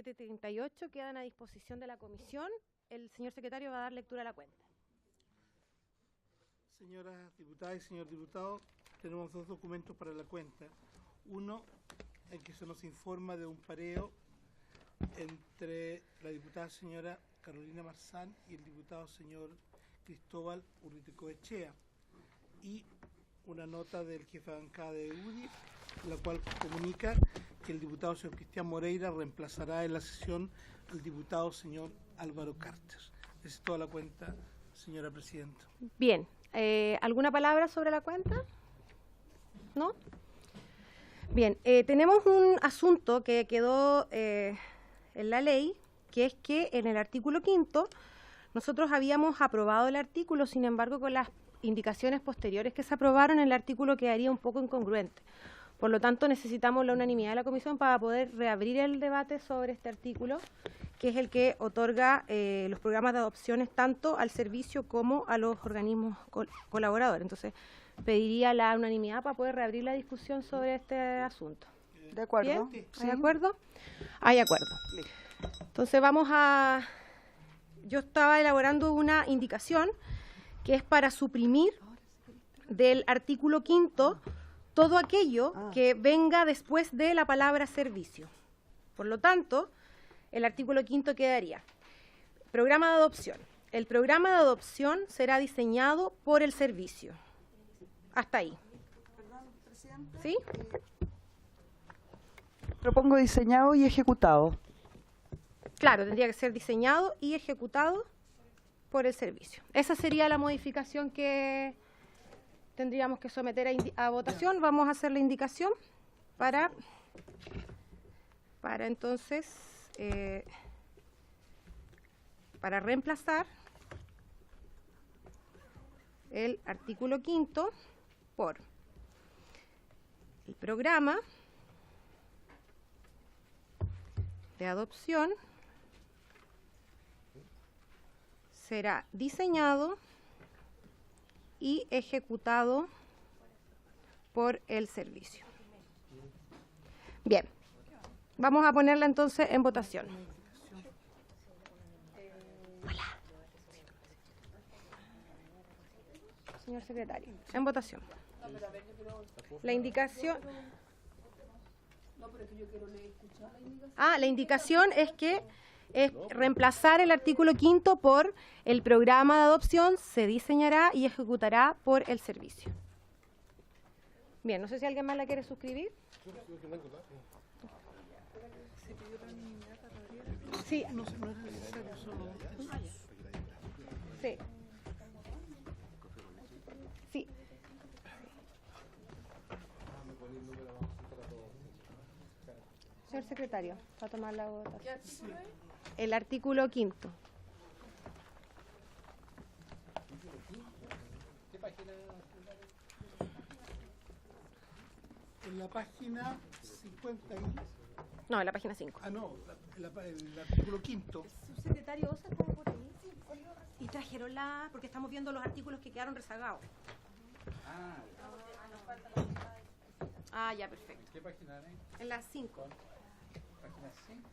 7:38 quedan a disposición de la comisión. El señor secretario va a dar lectura a la cuenta. Señoras diputadas y señor diputado, tenemos dos documentos para la cuenta. Uno, en que se nos informa de un pareo entre la diputada señora Carolina Marzán y el diputado señor Cristóbal Urruticoechea, y una nota del jefe de bancada de UDI, la cual comunica que el diputado señor Cristian Moreira reemplazará en la sesión al diputado señor Álvaro Carter. Esa es toda la cuenta, señora presidenta. Bien, ¿alguna palabra sobre la cuenta? ¿No? Bien, tenemos un asunto que quedó en la ley, que es que en el artículo 5 nosotros habíamos aprobado el artículo, sin embargo, con las indicaciones posteriores que se aprobaron, el artículo quedaría un poco incongruente. Por lo tanto, necesitamos la unanimidad de la comisión para poder reabrir el debate sobre este artículo, que es el que otorga los programas de adopciones tanto al servicio como a los organismos colaboradores. Entonces, pediría la unanimidad para poder reabrir la discusión sobre este asunto. ¿De acuerdo? ¿Bien? Sí. ¿Hay acuerdo? Hay acuerdo. Entonces, vamos a... Yo estaba elaborando una indicación que es para suprimir del artículo 5 todo aquello que venga después de la palabra servicio. Por lo tanto, el artículo 5 quedaría: programa de adopción. El programa de adopción será diseñado por el servicio. Hasta ahí. Perdón, presidente. ¿Sí? Propongo diseñado y ejecutado. Claro, tendría que ser diseñado y ejecutado por el servicio. Esa sería la modificación que tendríamos que someter a votación. Vamos a hacer la indicación para entonces, para reemplazar el artículo 5 por el programa de adopción será diseñado y ejecutado por el servicio. Bien, vamos a ponerla entonces en votación. Hola. Señor secretario, en votación. La indicación... la indicación es que es reemplazar el artículo 5 por el programa de adopción se diseñará y ejecutará por el servicio. Bien, no sé si alguien más la quiere suscribir. Sí. Sí. Sí. Señor secretario, va a tomar la votación. El artículo 5. ¿Qué página? En la página 50 y... No, en la página 5. Ah, no, el artículo 5. Subsecretario Osa está por ahí. Y trajeron la... porque estamos viendo los artículos que quedaron rezagados. Ya, perfecto. ¿Qué página es? En la 5. Página 5.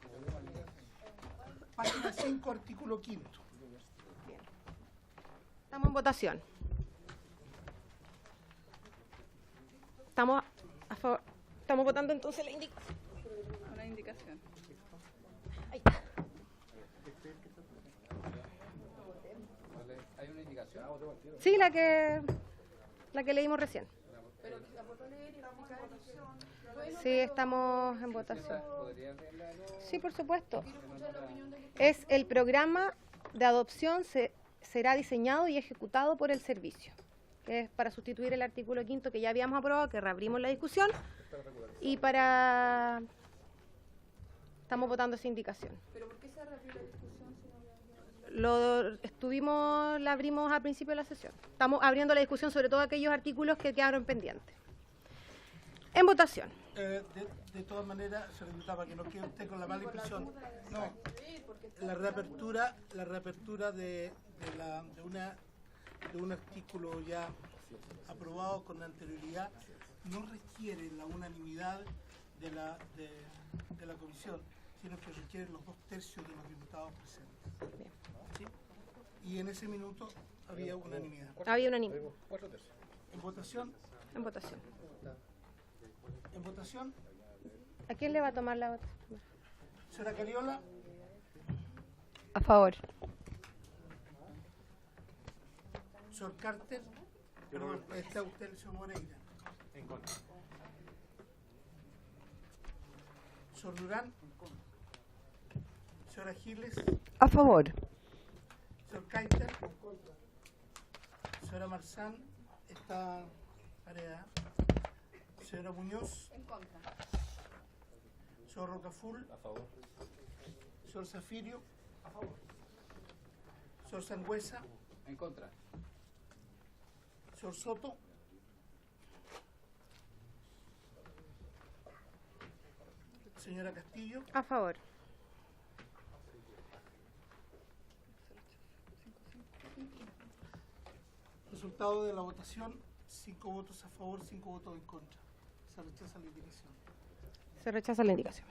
Página 5, artículo 5. Bien. Estamos en votación. Estamos a favor. Estamos votando entonces la indicación. Una indicación. Ahí está. ¿Hay una indicación? Sí, la que leímos recién. Sí, estamos en votación. Sí, por supuesto. Es el programa de adopción será diseñado y ejecutado por el servicio. Que es para sustituir el artículo 5 que ya habíamos aprobado, que reabrimos la discusión. Y para... Estamos votando esa indicación. ¿Pero por qué se reabrió la discusión? La abrimos al principio de la sesión. Estamos abriendo la discusión sobre todos aquellos artículos que quedaron pendientes. En votación. De todas maneras, señor diputado, para que no quede usted con la mala impresión, no, la reapertura de un artículo ya aprobado con anterioridad no requiere la unanimidad de la comisión, sino que requieren los 2/3 de los diputados presentes. Bien. ¿Sí? Y en ese minuto había unanimidad. Había unanimidad. En votación, En votación. en votación, ¿A quién le va a tomar la votación? señora Cariola, A favor. señor Carter, perdón, está usted, el señor Moreira. En contra. Señor Durán, señora Giles, A favor. señor Kaiser, señora Marzán, está pareada, señora Muñoz, En contra. señor Rocaful, A favor. señor Zafirio, a favor, señor Sangüesa, En contra. señor Soto, señora Castillo, A favor. resultado de la votación, 5 votos a favor, 5 votos en contra. Se rechaza la indicación. Se rechaza la indicación.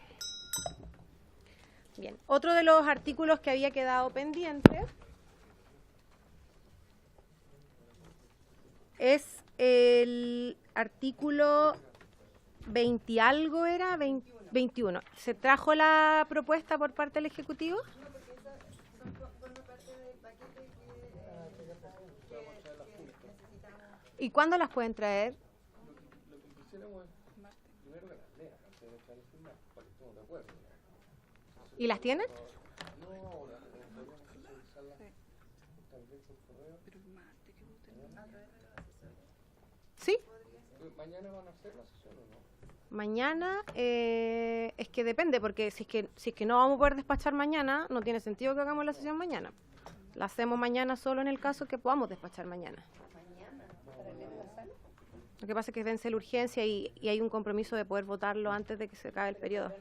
Bien, otro de los artículos que había quedado pendiente es el artículo 20 y algo era, 21. ¿Se trajo la propuesta por parte del Ejecutivo? ¿Y cuándo las pueden traer? Lo que quisiéramos es primero que las lean antes de echar el firmar, para que estemos de acuerdo. ¿Y las tienen? No, las podríamos socializarlas tal vez por correo. Pero martes que voten. ¿Sí? ¿Mañana van a hacer la sesión o no? Mañana es que depende, porque si es que no vamos a poder despachar mañana, no tiene sentido que hagamos la sesión mañana. La hacemos mañana solo en el caso que podamos despachar mañana. Lo que pasa es que vence la urgencia y hay un compromiso de poder votarlo antes de que se acabe el periodo.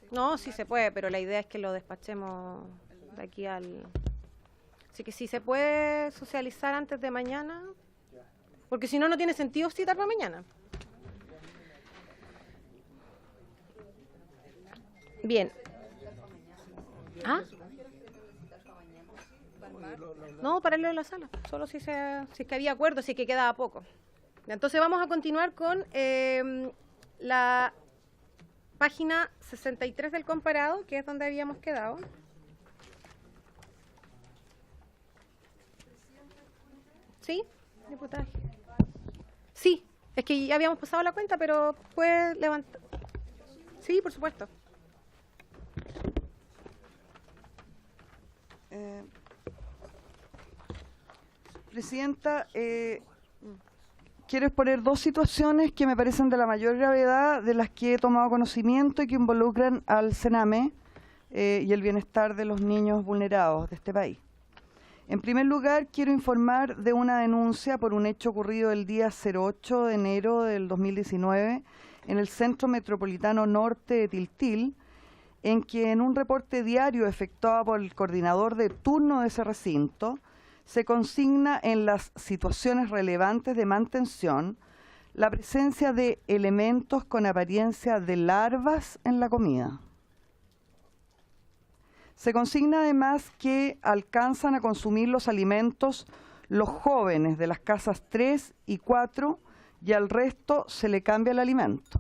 No, sí se puede, pero la idea es que lo despachemos de aquí al... Así que si se puede socializar antes de mañana, porque si no, no tiene sentido citar para mañana. Bien. ¿Ah? No, para lo de la sala, solo si es que había acuerdo, si es que quedaba poco. Entonces vamos a continuar con la página 63 del comparado, que es donde habíamos quedado. ¿Sí, diputada? Sí, es que ya habíamos pasado la cuenta, pero puede levantar. Sí, por supuesto. Presidenta, quiero exponer dos situaciones que me parecen de la mayor gravedad, de las que he tomado conocimiento y que involucran al Sename y el bienestar de los niños vulnerados de este país. En primer lugar, quiero informar de una denuncia por un hecho ocurrido el día 08 de enero del 2019 en el Centro Metropolitano Norte de Tiltil, en que en un reporte diario efectuado por el coordinador de turno de ese recinto, se consigna en las situaciones relevantes de mantención la presencia de elementos con apariencia de larvas en la comida. Se consigna además que alcanzan a consumir los alimentos los jóvenes de las casas 3 y 4 y al resto se le cambia el alimento.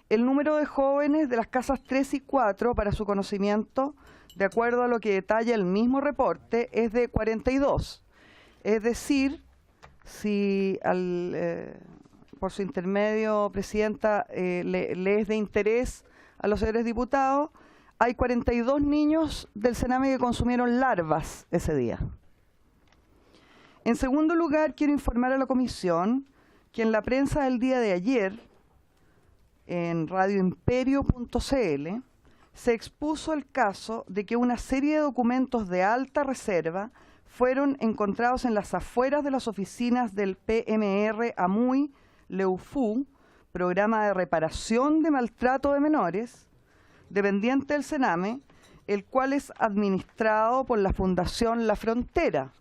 El número de jóvenes de las casas 3 y 4, para su conocimiento, de acuerdo a lo que detalla el mismo reporte, es de 42. Es decir, si por su intermedio, Presidenta, le es de interés a los señores diputados, hay 42 niños del Sename que consumieron larvas ese día. En segundo lugar, quiero informar a la Comisión que en la prensa del día de ayer, en radioimperio.cl, se expuso el caso de que una serie de documentos de alta reserva fueron encontrados en las afueras de las oficinas del PMR Amuy Leufú, Programa de Reparación de Maltrato de Menores, dependiente del Sename, el cual es administrado por la Fundación La Frontera.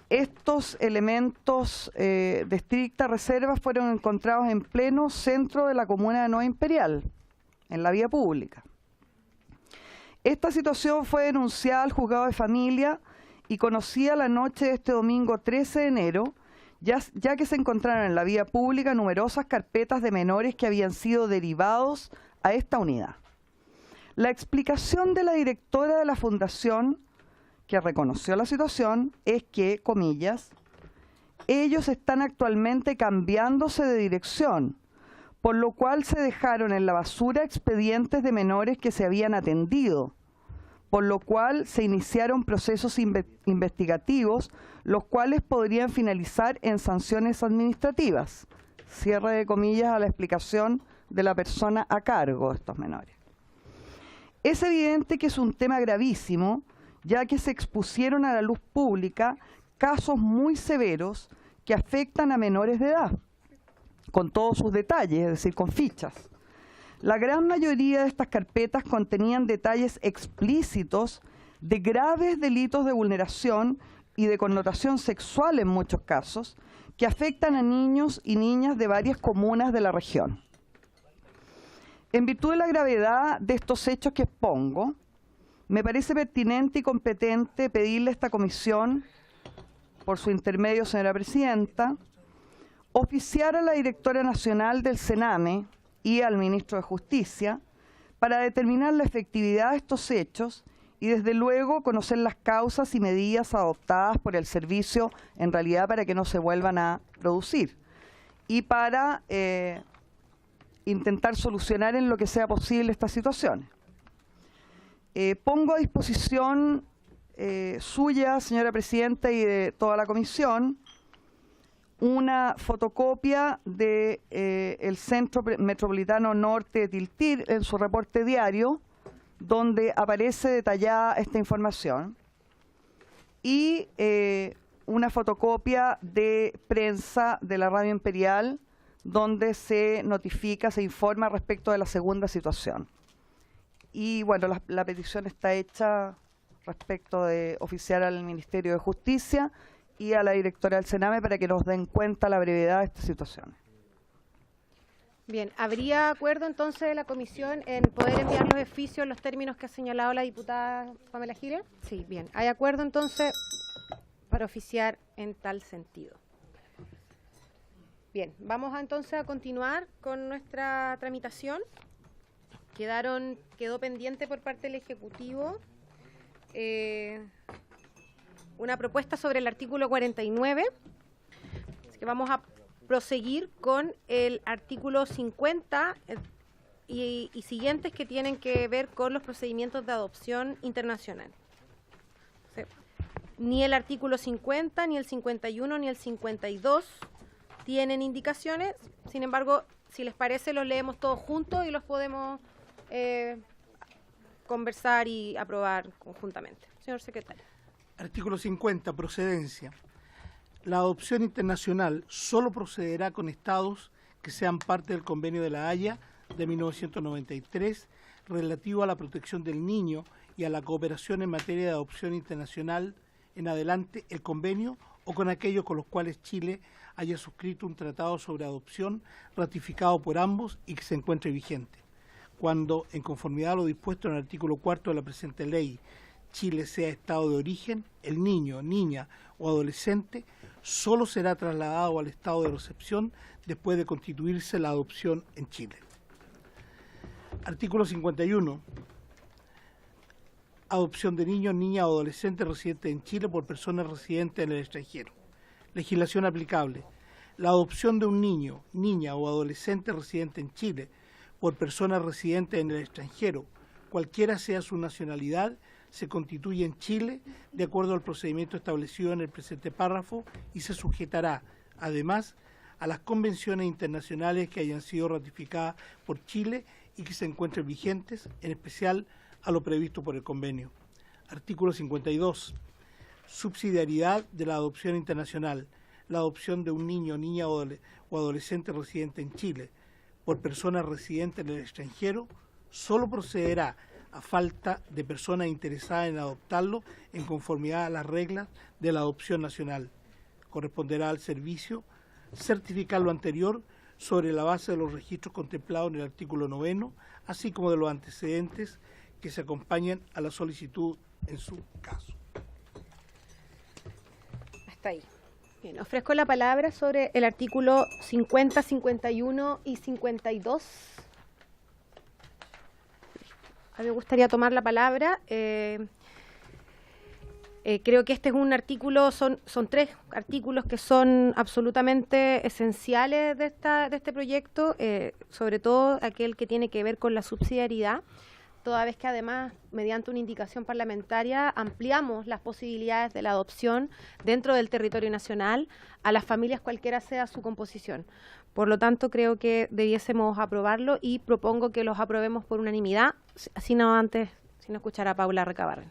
Estos elementos de estricta reserva fueron encontrados en pleno centro de la comuna de Nueva Imperial, en la vía pública. Esta situación fue denunciada al juzgado de familia y conocida la noche de este domingo 13 de enero, ya que se encontraron en la vía pública numerosas carpetas de menores que habían sido derivados a esta unidad. La explicación de la directora de la fundación, que reconoció la situación, es que, comillas, ellos están actualmente cambiándose de dirección, por lo cual se dejaron en la basura expedientes de menores que se habían atendido, por lo cual se iniciaron procesos investigativos, los cuales podrían finalizar en sanciones administrativas. Cierre de comillas a la explicación de la persona a cargo de estos menores. Es evidente que es un tema gravísimo, ya que se expusieron a la luz pública casos muy severos que afectan a menores de edad, con todos sus detalles, es decir, con fichas. La gran mayoría de estas carpetas contenían detalles explícitos de graves delitos de vulneración y de connotación sexual en muchos casos, que afectan a niños y niñas de varias comunas de la región. En virtud de la gravedad de estos hechos que expongo, me parece pertinente y competente pedirle a esta comisión, por su intermedio, señora presidenta, oficiar a la directora nacional del CENAME y al ministro de Justicia para determinar la efectividad de estos hechos y, desde luego, conocer las causas y medidas adoptadas por el servicio, en realidad, para que no se vuelvan a producir y para intentar solucionar en lo que sea posible estas situaciones. Pongo a disposición suya, señora presidenta, y de toda la comisión, una fotocopia de el Centro Metropolitano Norte de Tiltir en su reporte diario, donde aparece detallada esta información, y una fotocopia de prensa de la Radio Imperial, donde se notifica, se informa respecto de la segunda situación. Y bueno, la petición está hecha respecto de oficiar al Ministerio de Justicia y a la directora del CENAME para que nos den cuenta la brevedad de estas situaciones. Bien, ¿habría acuerdo entonces de la comisión en poder enviar los oficios en los términos que ha señalado la diputada Pamela Giles? Sí, bien. Hay acuerdo entonces para oficiar en tal sentido. Bien, vamos entonces a continuar con nuestra tramitación. Quedó pendiente por parte del Ejecutivo una propuesta sobre el artículo 49. Así que vamos a proseguir con el artículo 50 y siguientes, que tienen que ver con los procedimientos de adopción internacional. Sí. Ni el artículo 50, ni el 51, ni el 52 tienen indicaciones. Sin embargo, si les parece, los leemos todos juntos y los podemos conversar y aprobar conjuntamente. Señor secretario. Artículo 50, procedencia. La adopción internacional solo procederá con estados que sean parte del Convenio de La Haya de 1993 relativo a la protección del niño y a la cooperación en materia de adopción internacional en adelante, el convenio, o con aquellos con los cuales Chile haya suscrito un tratado sobre adopción ratificado por ambos y que se encuentre vigente. Cuando, en conformidad a lo dispuesto en el artículo 4 de la presente ley, Chile sea estado de origen, el niño, niña o adolescente solo será trasladado al estado de recepción después de constituirse la adopción en Chile. Artículo 51. Adopción de niños, niñas o adolescentes residentes en Chile por personas residentes en el extranjero. Legislación aplicable. La adopción de un niño, niña o adolescente residente en Chile por personas residentes en el extranjero, cualquiera sea su nacionalidad, se constituye en Chile de acuerdo al procedimiento establecido en el presente párrafo y se sujetará, además, a las convenciones internacionales que hayan sido ratificadas por Chile y que se encuentren vigentes, en especial a lo previsto por el convenio. Artículo 52. Subsidiariedad de la adopción internacional. La adopción de un niño, niña o adolescente residente en Chile por personas residentes en el extranjero solo procederá a falta de personas interesadas en adoptarlo en conformidad a las reglas de la adopción nacional. Corresponderá al servicio certificar lo anterior sobre la base de los registros contemplados en el artículo 9º, así como de los antecedentes que se acompañan a la solicitud en su caso. Hasta ahí. Bien, ofrezco la palabra sobre el artículo 50, 51 y 52. A mí me gustaría tomar la palabra. Creo que este es un artículo, son tres artículos que son absolutamente esenciales de este proyecto, sobre todo aquel que tiene que ver con la subsidiariedad, toda vez que además, mediante una indicación parlamentaria, ampliamos las posibilidades de la adopción dentro del territorio nacional a las familias cualquiera sea su composición. Por lo tanto, creo que debiésemos aprobarlo y propongo que los aprobemos por unanimidad, sin escuchar a Paula Recabarren.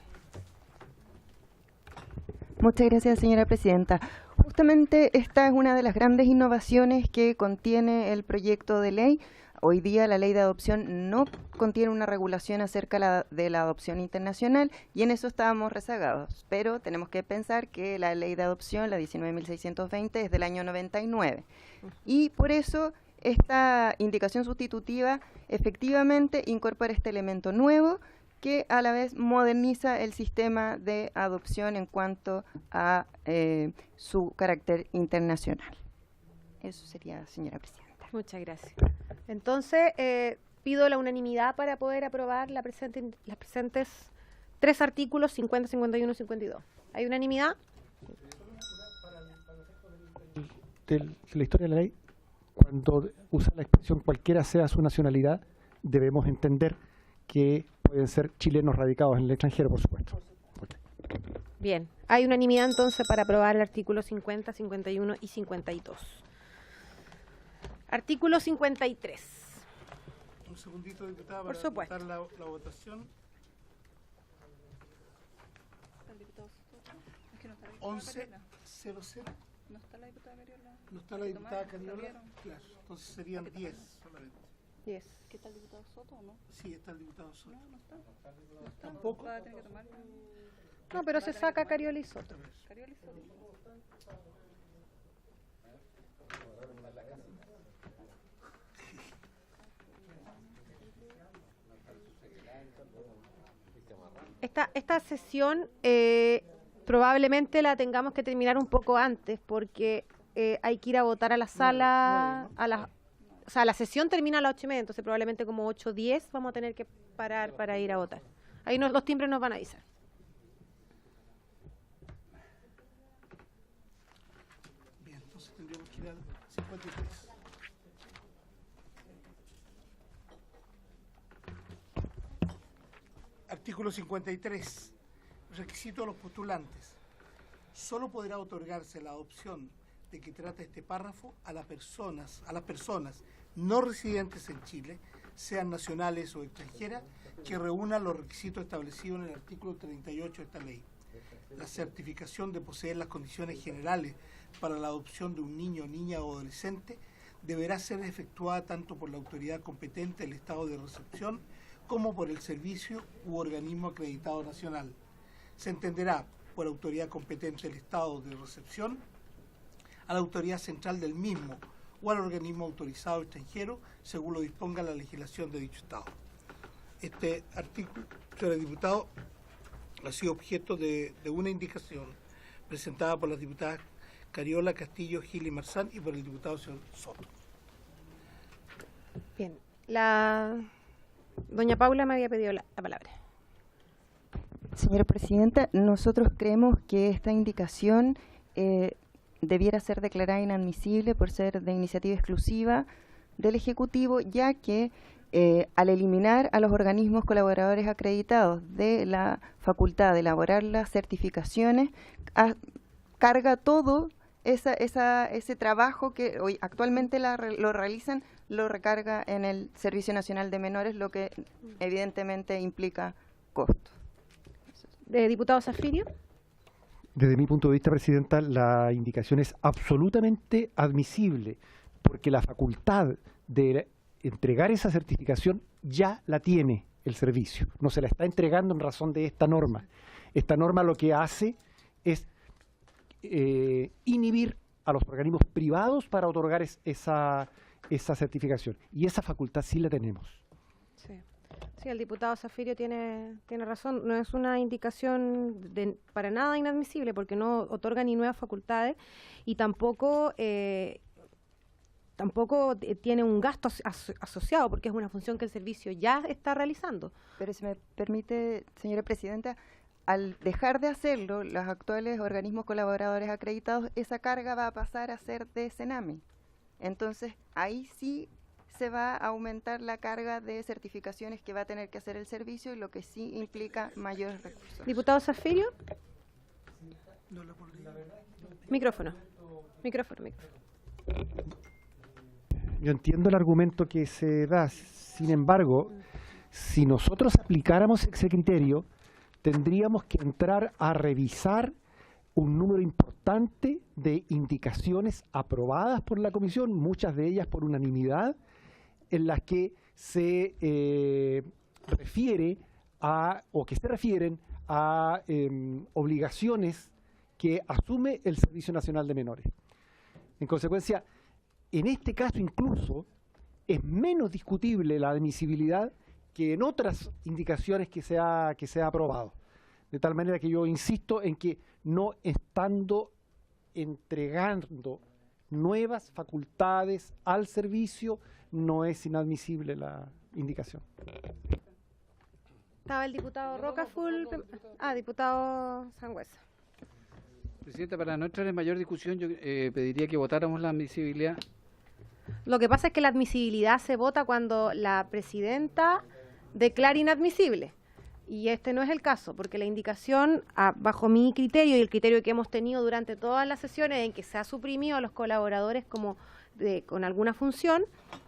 Muchas gracias, señora presidenta. Justamente esta es una de las grandes innovaciones que contiene el proyecto de ley. Hoy día la ley de adopción no contiene una regulación acerca de la adopción internacional y en eso estábamos rezagados. Pero tenemos que pensar que la ley de adopción, la 19.620, es del año 99. Y por eso esta indicación sustitutiva efectivamente incorpora este elemento nuevo que a la vez moderniza el sistema de adopción en cuanto a su carácter internacional. Eso sería, señora presidenta. Muchas gracias. Entonces, pido la unanimidad para poder aprobar las presentes tres artículos, 50, 51 y 52. ¿Hay unanimidad? De la historia de la ley, cuando usa la expresión cualquiera sea su nacionalidad, debemos entender que pueden ser chilenos radicados en el extranjero, por supuesto. Okay. Bien, hay unanimidad entonces para aprobar el artículo 50, 51 y 52. Artículo 53. Un segundito, diputada, Por para supuesto. votar la votación. ¿Está el diputado Soto? Es que no está la diputada 11-0-0. Cariola. No está la diputada Cariola. No está la diputada Tomás, Cariola. ¿lo vieron? Claro, entonces serían 10 solamente. 10. ¿Qué está el diputado Soto o no? Sí, está el diputado Soto. No, no está. No está. ¿Tampoco? Va a tener que tomar No, pero se saca Cariola y Soto. Cariola y Soto. Esta sesión probablemente la tengamos que terminar un poco antes porque hay que ir a votar a la sala. O sea, la sesión termina a las 8:30, entonces probablemente como 8:10 vamos a tener que parar para ir a votar. Ahí los timbres nos van a avisar. Bien, entonces tendríamos que ir al 53. Artículo 53. Requisito de los postulantes. Solo podrá otorgarse la adopción de que trata este párrafo a las personas no residentes en Chile, sean nacionales o extranjeras, que reúnan los requisitos establecidos en el artículo 38 de esta ley. La certificación de poseer las condiciones generales para la adopción de un niño, niña o adolescente deberá ser efectuada tanto por la autoridad competente del estado de recepción como por el servicio u organismo acreditado nacional. Se entenderá por autoridad competente del estado de recepción a la autoridad central del mismo o al organismo autorizado extranjero, según lo disponga la legislación de dicho estado. Este artículo, señor diputado, ha sido objeto de una indicación presentada por las diputadas Cariola, Castillo, Gil y Marzán y por el diputado señor Soto. Bien, doña Paula me había pedido la palabra. Señora presidenta, nosotros creemos que esta indicación debiera ser declarada inadmisible por ser de iniciativa exclusiva del Ejecutivo, ya que al eliminar a los organismos colaboradores acreditados de la facultad de elaborar las certificaciones, carga todo ese trabajo que hoy actualmente lo realizan, lo recarga en el Servicio Nacional de Menores, lo que evidentemente implica costos. Diputado Zafirio. Desde mi punto de vista, presidenta, la indicación es absolutamente admisible, porque la facultad de entregar esa certificación ya la tiene el servicio. No se la está entregando en razón de esta norma. Esta norma lo que hace es inhibir a los organismos privados para otorgar esa esa certificación. Y esa facultad sí la tenemos. Sí. Sí, el diputado Zafirio tiene razón. No es una indicación para nada inadmisible porque no otorga ni nuevas facultades y tampoco tiene un gasto asociado porque es una función que el servicio ya está realizando. Pero si me permite, señora presidenta, al dejar de hacerlo, los actuales organismos colaboradores acreditados, esa carga va a pasar a ser de Senami. Entonces, ahí sí se va a aumentar la carga de certificaciones que va a tener que hacer el servicio, lo que sí implica mayores recursos. Diputado Zafirio. Micrófono. Yo entiendo el argumento que se da, sin embargo, si nosotros aplicáramos ese criterio, tendríamos que entrar a revisar un número importante de indicaciones aprobadas por la Comisión, muchas de ellas por unanimidad, en las que se refieren a obligaciones que asume el Servicio Nacional de Menores. En consecuencia, en este caso incluso es menos discutible la admisibilidad que en otras indicaciones que se ha aprobado. De tal manera que yo insisto en que no estando entregando nuevas facultades al servicio, no es inadmisible la indicación. Estaba el diputado Rocafull. Diputado Sangüesa. Presidenta, para no entrar en mayor discusión, yo pediría que votáramos la admisibilidad. Lo que pasa es que la admisibilidad se vota cuando la presidenta declara inadmisible. Y este no es el caso, porque la indicación, bajo mi criterio y el criterio que hemos tenido durante todas las sesiones en que se ha suprimido a los colaboradores como con alguna función,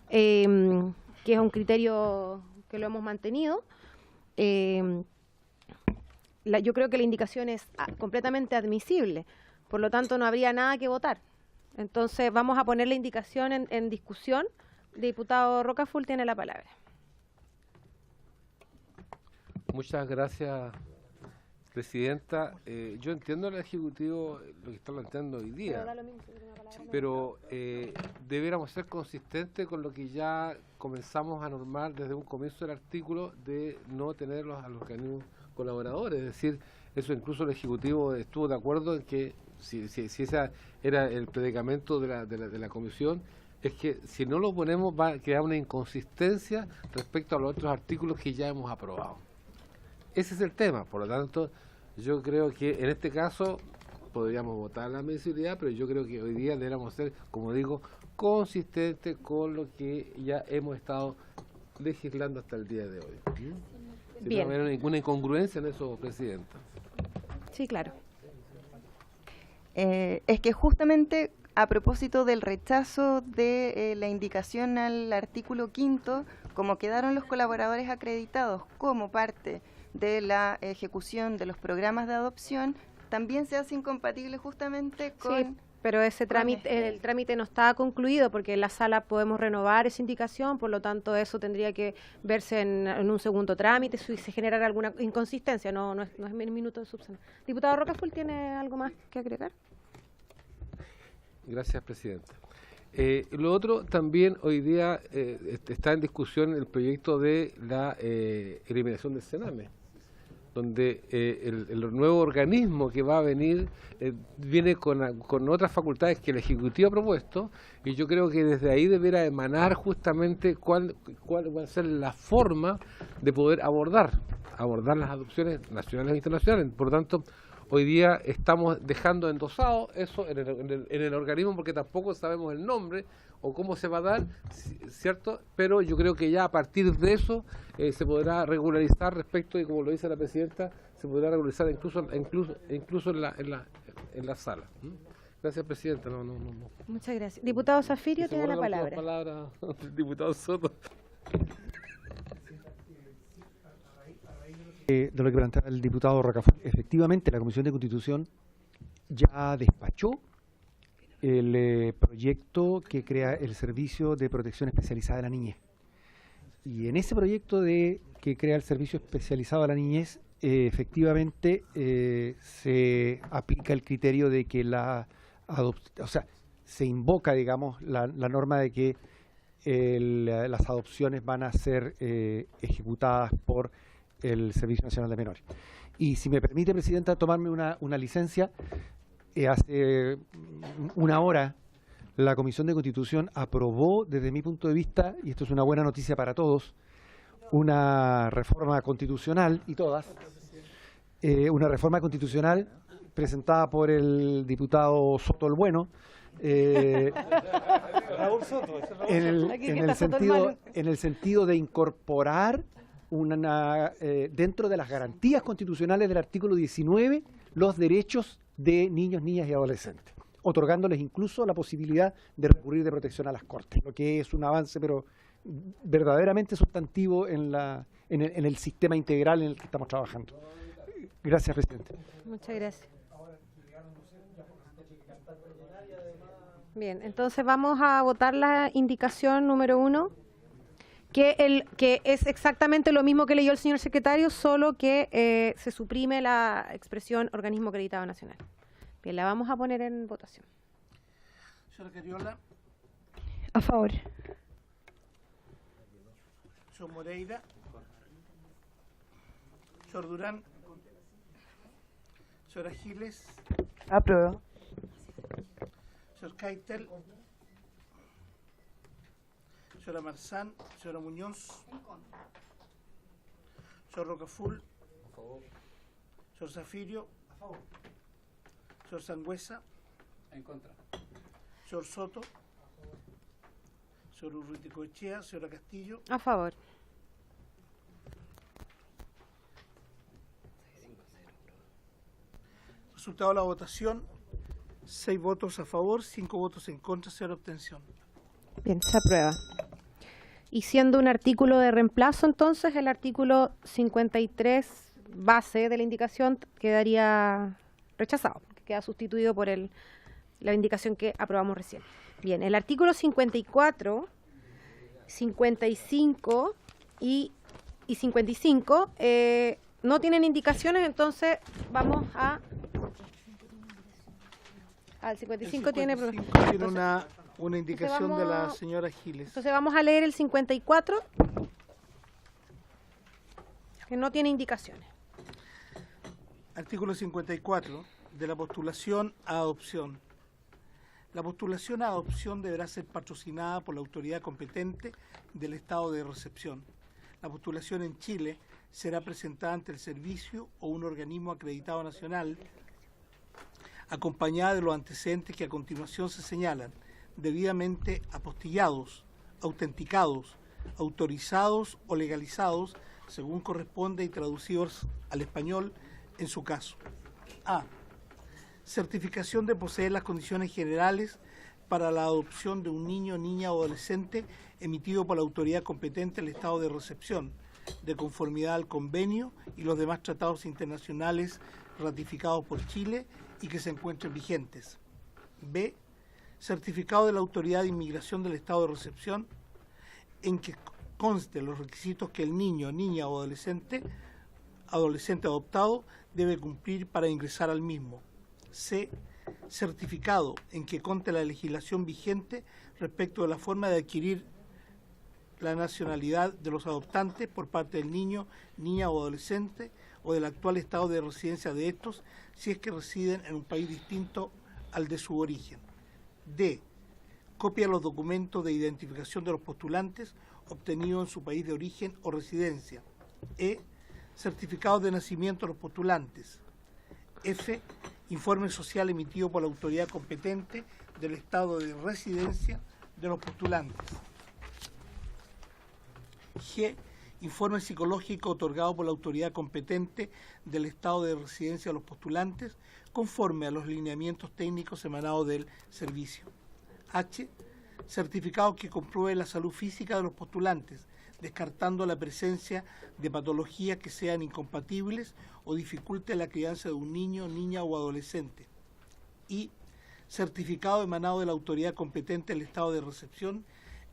que es un criterio que lo hemos mantenido, yo creo que la indicación es completamente admisible, por lo tanto no habría nada que votar. Entonces vamos a poner la indicación en discusión. El diputado Rocafull tiene la palabra. Muchas gracias, presidenta. Yo entiendo al Ejecutivo lo que está planteando hoy día, pero debiéramos ser consistentes con lo que ya comenzamos a normar desde un comienzo del artículo de no tenerlos a los organismos colaboradores. Es decir, eso incluso el Ejecutivo estuvo de acuerdo en que si ese era el predicamento de la Comisión, es que si no lo ponemos va a quedar una inconsistencia respecto a los otros artículos que ya hemos aprobado. Ese es el tema, por lo tanto, yo creo que en este caso podríamos votar la admisibilidad, pero yo creo que hoy día deberíamos ser, como digo, consistentes con lo que ya hemos estado legislando hasta el día de hoy. Si no haber ninguna incongruencia en eso, presidenta. Sí, claro. Es que justamente a propósito del rechazo de la indicación al artículo 5º, como quedaron los colaboradores acreditados como parte de la ejecución de los programas de adopción, también se hace incompatible justamente con... Sí, pero ese trámite, el trámite no está concluido porque en la sala podemos renovar esa indicación, por lo tanto eso tendría que verse en un segundo trámite si se generara alguna inconsistencia, no es minuto de subsanar. Diputado Rocafull, ¿tiene algo más que agregar? Gracias, presidenta. Lo otro, también hoy día está en discusión el proyecto de la eliminación del Sename, donde el nuevo organismo que va a venir viene con otras facultades que el Ejecutivo ha propuesto, y yo creo que desde ahí deberá emanar justamente cuál va a ser la forma de poder abordar las adopciones nacionales e internacionales. Por lo tanto, hoy día estamos dejando endosado eso en el organismo porque tampoco sabemos el nombre o cómo se va a dar, ¿cierto? Pero yo creo que ya a partir de eso se podrá regularizar respecto, y como lo dice la presidenta, se podrá regularizar incluso en la sala. Gracias, presidenta. No. Muchas gracias. Diputado Zafirio, tiene la palabra. Diputado Soto. De lo que planteaba el diputado Rocafull, efectivamente la Comisión de Constitución ya despachó el proyecto que crea el Servicio de Protección Especializada de la Niñez. Y en ese proyecto que crea el Servicio Especializado de la Niñez, efectivamente se aplica el criterio de que se invoca, digamos, la norma de que las adopciones van a ser ejecutadas por el Servicio Nacional de Menores. Y si me permite, Presidenta, tomarme una licencia, hace una hora la Comisión de Constitución aprobó, desde mi punto de vista, y esto es una buena noticia para todos, una reforma constitucional, y todas, una reforma constitucional presentada por el diputado Soto el Bueno, Raúl Soto, en el sentido de incorporar dentro de las garantías constitucionales del artículo 19 los derechos de niños, niñas y adolescentes, otorgándoles incluso la posibilidad de recurrir de protección a las Cortes, lo que es un avance pero verdaderamente sustantivo en el sistema integral en el que estamos trabajando. Gracias, Presidente. Muchas gracias. Bien, entonces vamos a votar la indicación número 1, que es exactamente lo mismo que leyó el señor secretario, solo que se suprime la expresión organismo acreditado nacional. Bien, la vamos a poner en votación. Señora Cariola. A favor. Señor Moreira. Señor Durán. Señora Giles. Apruebo. Señor Keitel. Señora Marzán. Señora Muñoz. Señor Rocaful. Señor Zafirio. Señor Sangüesa. En contra. Señor Soto. Señor Urruticoechea. Señora Castillo. A favor. Resultado de la votación: 6 votos a favor, 5 votos en contra, 0 abstención. Bien, se aprueba. Y siendo un artículo de reemplazo, entonces el artículo 53 base de la indicación quedaría rechazado, que queda sustituido por la indicación que aprobamos recién. Bien, el artículo 54, 55 y 55 no tienen indicaciones, entonces vamos al 55 tiene una indicación de la señora Giles. Entonces vamos a leer el 54, que no tiene indicaciones. Artículo 54, de la postulación a adopción. La postulación a adopción deberá ser patrocinada por la autoridad competente del estado de recepción. La postulación en Chile será presentada ante el servicio o un organismo acreditado nacional, acompañada de los antecedentes que a continuación se señalan, debidamente apostillados, autenticados, autorizados o legalizados, según corresponde, y traducidos al español en su caso. A. Certificación de poseer las condiciones generales para la adopción de un niño, niña o adolescente emitido por la autoridad competente del estado de recepción, de conformidad al convenio y los demás tratados internacionales ratificados por Chile y que se encuentren vigentes. B. Certificado de la autoridad de inmigración del estado de recepción en que consten los requisitos que el niño, niña o adolescente adoptado debe cumplir para ingresar al mismo. C. Certificado en que conste la legislación vigente respecto de la forma de adquirir la nacionalidad de los adoptantes por parte del niño, niña o adolescente o del actual estado de residencia de estos si es que residen en un país distinto al de su origen. D. Copia de los documentos de identificación de los postulantes obtenidos en su país de origen o residencia. E. Certificado de nacimiento de los postulantes. F. Informe social emitido por la autoridad competente del estado de residencia de los postulantes. G. Informe psicológico otorgado por la autoridad competente del estado de residencia de los postulantes conforme a los lineamientos técnicos emanados del servicio. H. Certificado que compruebe la salud física de los postulantes, descartando la presencia de patologías que sean incompatibles o dificulten la crianza de un niño, niña o adolescente. Y certificado emanado de la autoridad competente del estado de recepción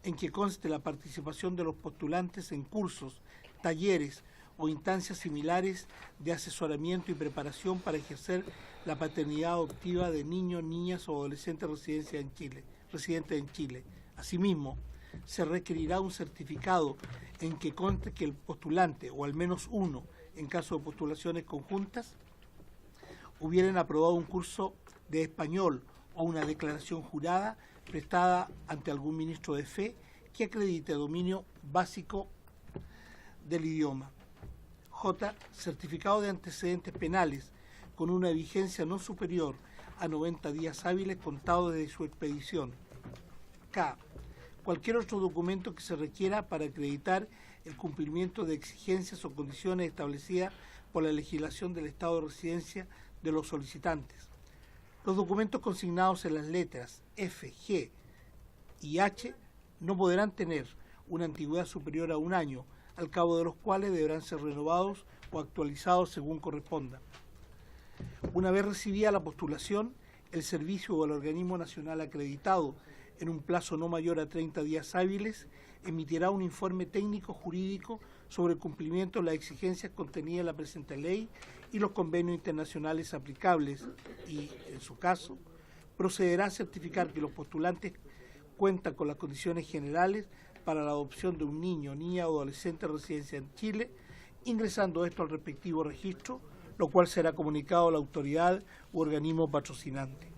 en que conste la participación de los postulantes en cursos, talleres o instancias similares de asesoramiento y preparación para ejercer la paternidad adoptiva de niños, niñas o adolescentes residentes en Chile. Asimismo, se requerirá un certificado en que conste que el postulante, o al menos uno, en caso de postulaciones conjuntas, hubieran aprobado un curso de español o una declaración jurada prestada ante algún ministro de fe que acredite dominio básico del idioma. J. Certificado de antecedentes penales con una vigencia no superior a 90 días hábiles contados desde su expedición. K. Cualquier otro documento que se requiera para acreditar el cumplimiento de exigencias o condiciones establecidas por la legislación del estado de residencia de los solicitantes. Los documentos consignados en las letras F, G y H no podrán tener una antigüedad superior a un año, al cabo de los cuales deberán ser renovados o actualizados según corresponda. Una vez recibida la postulación, el servicio o el organismo nacional acreditado, en un plazo no mayor a 30 días hábiles, emitirá un informe técnico jurídico sobre el cumplimiento de las exigencias contenidas en la presente ley y los convenios internacionales aplicables y, en su caso, procederá a certificar que los postulantes cuentan con las condiciones generales para la adopción de un niño, niña o adolescente de residencia en Chile, ingresando esto al respectivo registro, lo cual será comunicado a la autoridad u organismo patrocinante.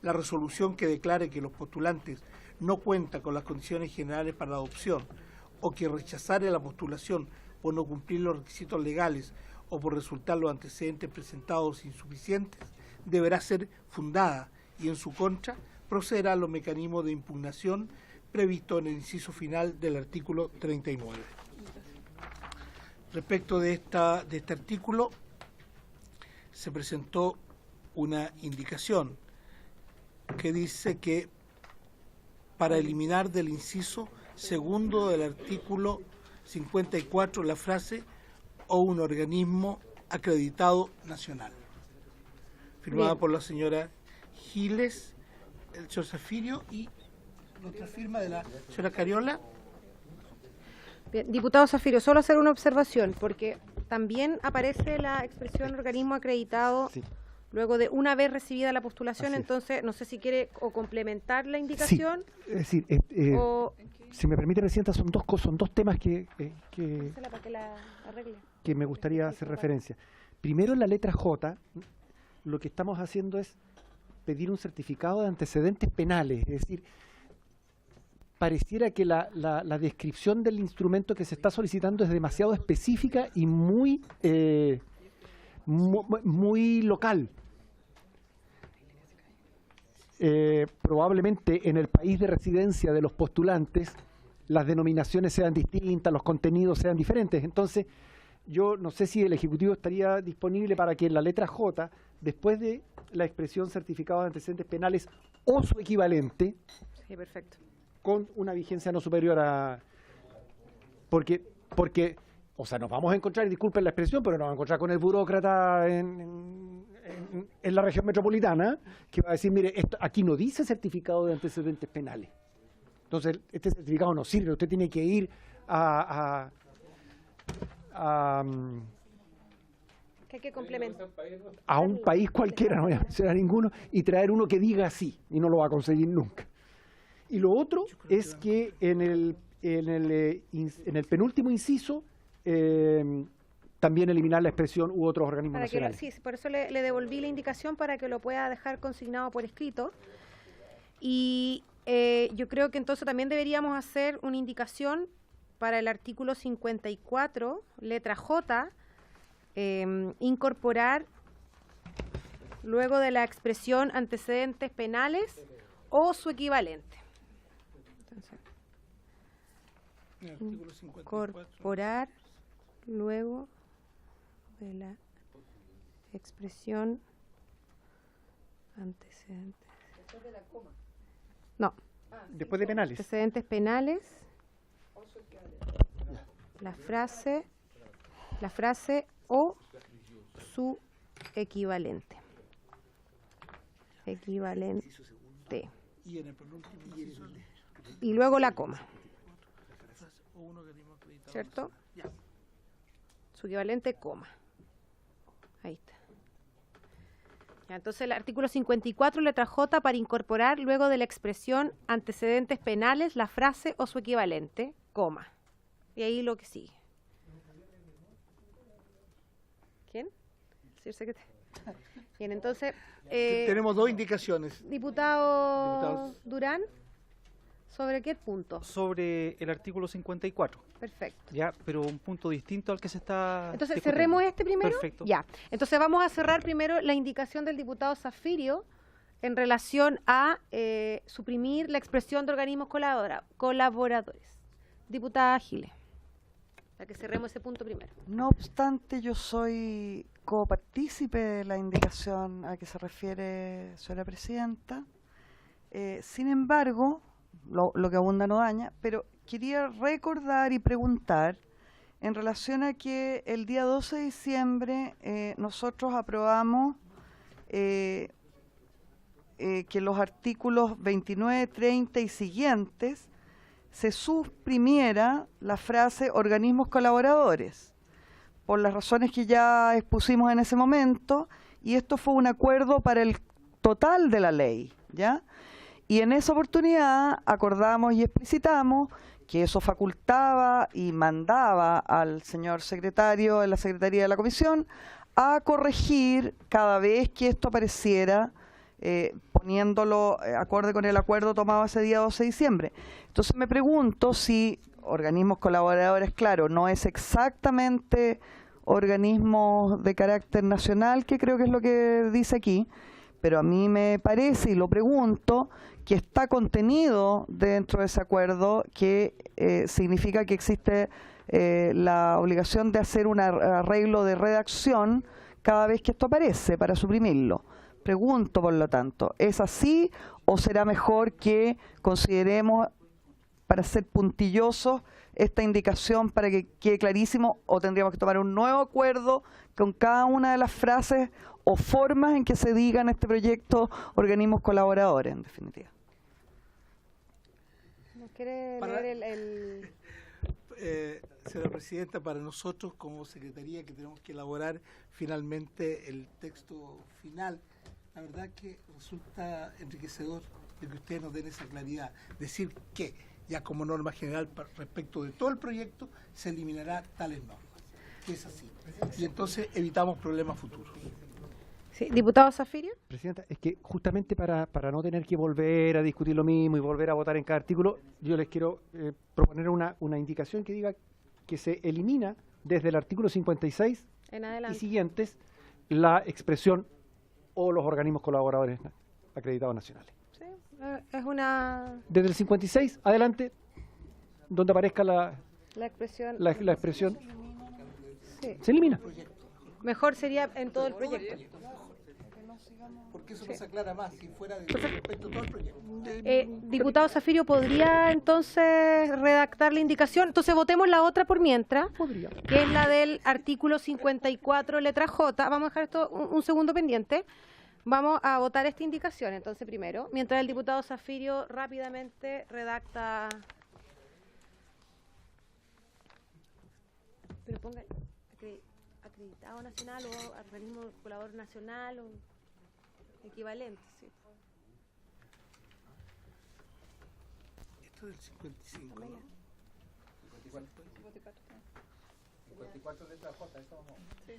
La resolución que declare que los postulantes no cuentan con las condiciones generales para la adopción o que rechazare la postulación por no cumplir los requisitos legales o por resultar los antecedentes presentados insuficientes, deberá ser fundada y en su contra procederá a los mecanismos de impugnación previstos en el inciso final del artículo 39. Respecto de este artículo, se presentó una indicación que dice que para eliminar del inciso segundo del artículo 54 la frase "o un organismo acreditado nacional", firmada Bien. por la señora Giles, el señor Zafirio y nuestra firma de la señora Cariola. Bien, diputado Zafirio, solo hacer una observación, porque también aparece la expresión organismo acreditado Sí. luego de una vez recibida la postulación, Así es. entonces no sé si quiere o complementar la indicación Sí, es decir, o si me permite, Presidenta, son dos temas que para que la arregle. me gustaría hacer referencia. Primero, en la letra J, lo que estamos haciendo es pedir un certificado de antecedentes penales, es decir, pareciera que la descripción del instrumento que se está solicitando es demasiado específica y muy local. Probablemente en el país de residencia de los postulantes las denominaciones sean distintas, los contenidos sean diferentes. Entonces, yo no sé si el Ejecutivo estaría disponible para que en la letra J, después de la expresión certificado de antecedentes penales o su equivalente, Sí, perfecto. con una vigencia no superior a... Porque, o sea, nos vamos a encontrar, y disculpen la expresión, pero nos vamos a encontrar con el burócrata en la región metropolitana, que va a decir, mire, esto aquí no dice certificado de antecedentes penales. Entonces, este certificado no sirve, usted tiene que ir Que hay que complementar. a un país cualquiera, no voy a mencionar ninguno, y traer uno que diga así, y no lo va a conseguir nunca. Y lo otro es que en el penúltimo inciso también eliminar la expresión u otros organismos Para que lo- nacionales. sí, por eso le devolví la indicación para que lo pueda dejar consignado por escrito. Y yo creo que entonces también deberíamos hacer una indicación para el artículo 54, letra J, incorporar luego de la expresión antecedentes penales o su equivalente. Entonces, En el artículo 54. incorporar luego de la expresión antecedentes. No, Después de penales. antecedentes penales. La frase o su equivalente. Equivalente. Y en el penúltimo inciso, Y luego la coma, o un organismo acreditado. ¿cierto? Ya. Su equivalente, coma. Ahí está. Ya, entonces el artículo 54, letra J, para incorporar luego de la expresión antecedentes penales la frase o su equivalente, coma. Y ahí lo que sigue. ¿Quién? Señor secretario. Bien, entonces... Tenemos dos indicaciones. Diputado Durán, ¿sobre qué punto? Sobre el artículo 54. Perfecto. Ya, pero un punto distinto al que se está Entonces, discutiendo. cerremos este primero. Perfecto. Ya. Entonces, vamos a cerrar primero la indicación del diputado Zafirio en relación a suprimir la expresión de organismos colaboradores. Diputada Giles, para que cerremos ese punto primero. No obstante, yo soy copartícipe de la indicación a que se refiere, señora presidenta. Sin embargo, lo que abunda no daña, pero quería recordar y preguntar en relación a que el día 12 de diciembre nosotros aprobamos que los artículos 29, 30 y siguientes se suprimiera la frase organismos colaboradores, por las razones que ya expusimos en ese momento, y esto fue un acuerdo para el total de la ley, ¿ya? Y en esa oportunidad acordamos y explicitamos que eso facultaba y mandaba al señor secretario de la Secretaría de la Comisión a corregir cada vez que esto apareciera, poniéndolo acorde con el acuerdo tomado ese día 12 de diciembre. Entonces me pregunto si organismos colaboradores, claro, no es exactamente organismos de carácter nacional, que creo que es lo que dice aquí, pero a mí me parece, y lo pregunto, que está contenido dentro de ese acuerdo, que significa que existe la obligación de hacer un arreglo de redacción cada vez que esto aparece para suprimirlo. Pregunto, por lo tanto, ¿es así o será mejor que consideremos, para ser puntillosos, esta indicación para que quede clarísimo, o tendríamos que tomar un nuevo acuerdo con cada una de las frases o formas en que se diga en este proyecto organismos colaboradores, en definitiva? ¿No quiere Para- leer el... Señora Presidenta, para nosotros como Secretaría que tenemos que elaborar finalmente el texto final, la verdad que resulta enriquecedor de que ustedes nos den esa claridad. Decir que ya como norma general respecto de todo el proyecto se eliminará tales normas, que es así. Y entonces evitamos problemas futuros. Sí, diputado Zafirio. Presidenta, es que justamente para no tener que volver a discutir lo mismo y volver a votar en cada artículo, yo les quiero proponer una indicación que diga que se elimina desde el artículo 56 En y adelante. siguientes la expresión o los organismos colaboradores acreditados nacionales. Sí, es una... Desde el 56 adelante, donde aparezca la La expresión... expresión, Sí. se elimina. Mejor sería en todo el proyecto. Porque eso nos aclara más si fuera de respecto a todo el proyecto. Diputado Zafirio, ¿podría entonces redactar la indicación? Entonces votemos la otra por mientras, Podría. que es la del artículo 54, letra J. Vamos a dejar esto un segundo pendiente. Vamos a votar esta indicación, entonces primero, mientras el diputado Zafirio rápidamente redacta... Pero ponga acreditado nacional o organismo colaborador nacional o equivalente, sí. Esto del 55, ¿no? 54 letras J, eso vamos. Sí,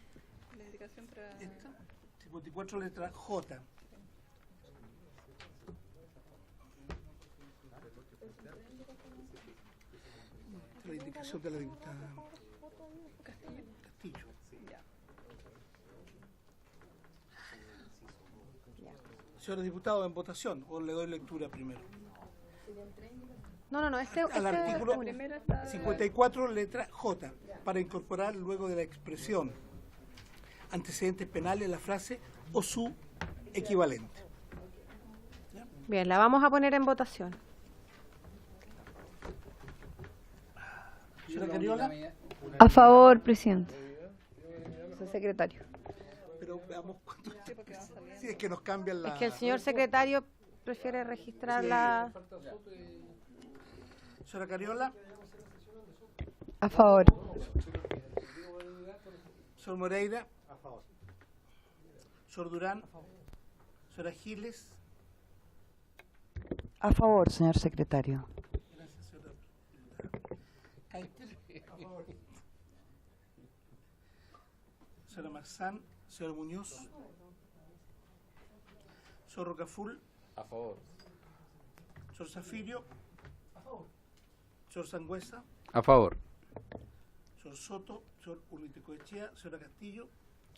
la indicación para... Esta, 54 letra J. Esta es la indicación de la diputada Castillo. Señores diputados, en votación, o le doy lectura primero. No, Al artículo Primero está... 54 letra J, para incorporar luego de la expresión antecedentes penales la frase o su equivalente. Bien, la vamos a poner en votación. Señora Cariola, A favor, presidente. Señor secretario. pero veamos cuánto. Si es que nos cambian la. Es que el señor secretario prefiere registrar la... Señora Cariola, A favor. señor Moreira, señor Durán, Señora Giles. A favor, señor secretario. Gracias, señora Keitel. A favor. Señora Marzán. Señor Muñoz. Señor Rocaful. A favor. Señor Zafirio. A favor. Señor Sangüesa. A favor. Señor Soto. Señor Urlitecoechea. Señora Castillo.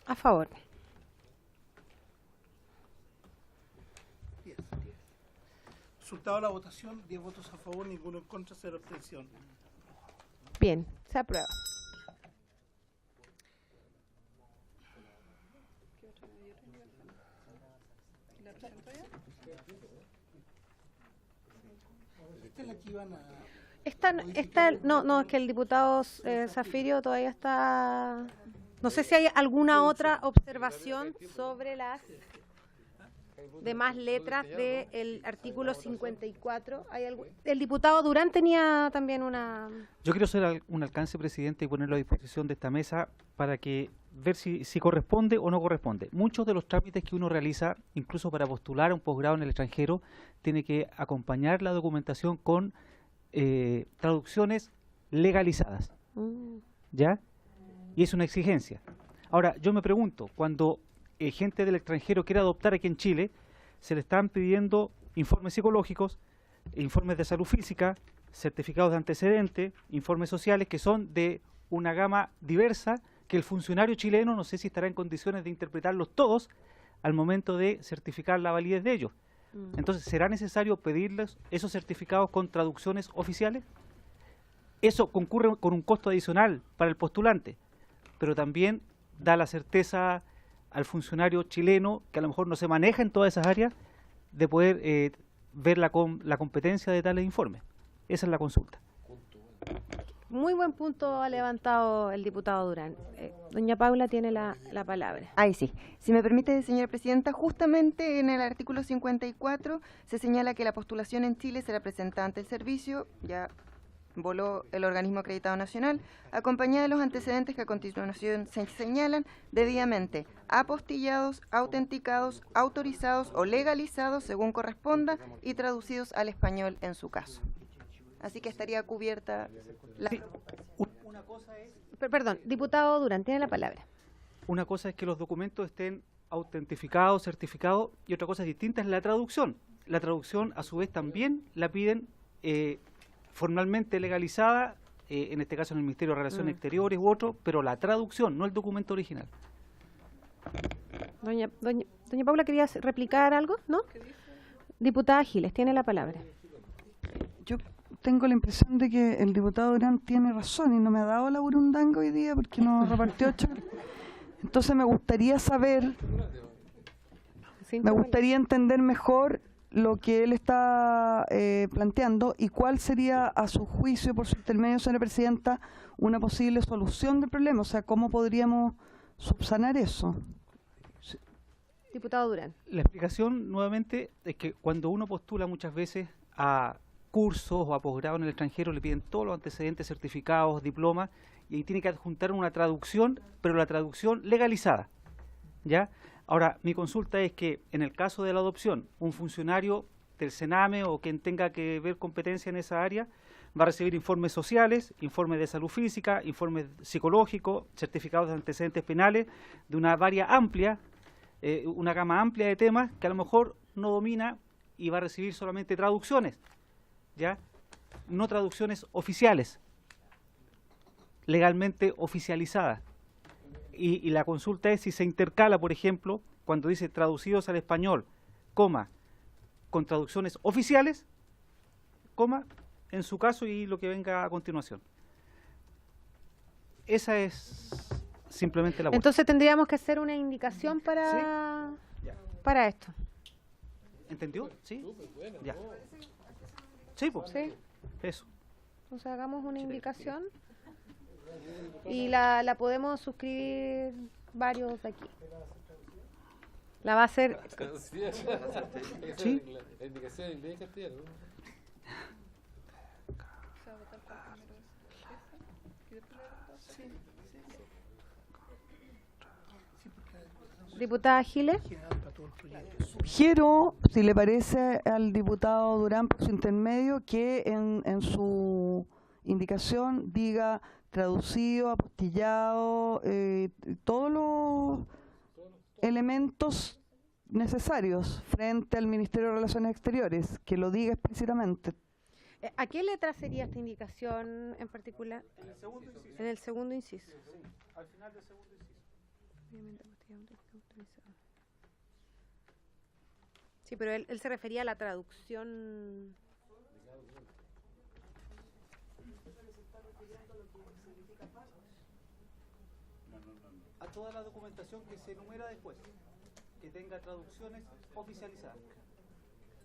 A favor. 10. Resultado de la votación, 10 votos a favor, ninguno en contra, 0 abstención. Bien, se aprueba. Esta es la que iban a... No, es que el diputado Zafirio todavía está... No sé si hay alguna otra observación sobre las demás letras del artículo 54. El diputado Durán tenía también una... Yo quiero hacer un alcance, presidente, y ponerlo a disposición de esta mesa para que ver si corresponde o no corresponde. Muchos de los trámites que uno realiza, incluso para postular a un posgrado en el extranjero, tiene que acompañar la documentación con traducciones legalizadas. ¿Ya? Y es una exigencia. Ahora, yo me pregunto, cuando gente del extranjero quiere adoptar aquí en Chile, se le están pidiendo informes psicológicos, informes de salud física, certificados de antecedentes, informes sociales, que son de una gama diversa que el funcionario chileno no sé si estará en condiciones de interpretarlos todos al momento de certificar la validez de ellos. Entonces, ¿será necesario pedirles esos certificados con traducciones oficiales? Eso concurre con un costo adicional para el postulante, pero también da la certeza al funcionario chileno, que a lo mejor no se maneja en todas esas áreas, de poder ver la competencia de tales informes. Esa es la consulta. Muy buen punto ha levantado el diputado Durán. Doña Paula tiene la palabra. Ahí sí. Si me permite, señora presidenta, justamente en el artículo 54 se señala que la postulación en Chile será presentada ante el servicio, ya voló el organismo acreditado nacional, acompañada de los antecedentes que a continuación se señalan, debidamente apostillados, autenticados, autorizados o legalizados según corresponda y traducidos al español en su caso. Así que estaría cubierta la... Sí. Una cosa es... Perdón, diputado Durán, tiene la palabra. Una cosa es que los documentos estén autentificados, certificados, y otra cosa distinta es la traducción. La traducción, a su vez, también la piden formalmente legalizada, en este caso en el Ministerio de Relaciones Exteriores u otro, pero la traducción, no el documento original. Doña Paula, ¿quería replicar algo? ¿No? Diputada Giles, tiene la palabra. Yo tengo la impresión de que el diputado Durán tiene razón y no me ha dado la burundanga hoy día porque no repartió 8. Entonces me gustaría saber, me gustaría entender mejor lo que él está planteando y cuál sería, a su juicio, por su intermedio, señora presidenta, una posible solución del problema. O sea, ¿cómo podríamos subsanar eso? Diputado Durán. La explicación, nuevamente, es que cuando uno postula muchas veces a cursos o a posgrado en el extranjero, le piden todos los antecedentes, certificados, diplomas, y ahí tiene que adjuntar una traducción, pero la traducción legalizada, ¿ya? Ahora, mi consulta es que en el caso de la adopción, un funcionario del Sename o quien tenga que ver competencia en esa área va a recibir informes sociales, informes de salud física, informes psicológicos, certificados de antecedentes penales, de una una gama amplia de temas que a lo mejor no domina y va a recibir solamente traducciones, ¿ya? No traducciones oficiales, legalmente oficializadas. Y la consulta es si se intercala, por ejemplo, cuando dice traducidos al español, coma, con traducciones oficiales, coma, en su caso y lo que venga a continuación. Esa es simplemente la... Entonces tendríamos que hacer una indicación para esto. ¿Entendió? ¿Sí? Ya. Sí, pues. Sí. Eso. Entonces hagamos una indicación y la podemos suscribir varios de aquí. La va a hacer... Sí. La indicación en ley castellano. Diputada Giles. del proyecto. Sugiero, si le parece al diputado Durán, por su intermedio, que en su indicación diga traducido, apostillado, todos los elementos necesarios frente al Ministerio de Relaciones Exteriores, que lo diga explícitamente. ¿A qué letra sería esta indicación en particular? En el segundo inciso. Al final del segundo inciso. Sí, pero él se refería a la traducción. A toda la documentación que se enumera después, que tenga traducciones oficializadas.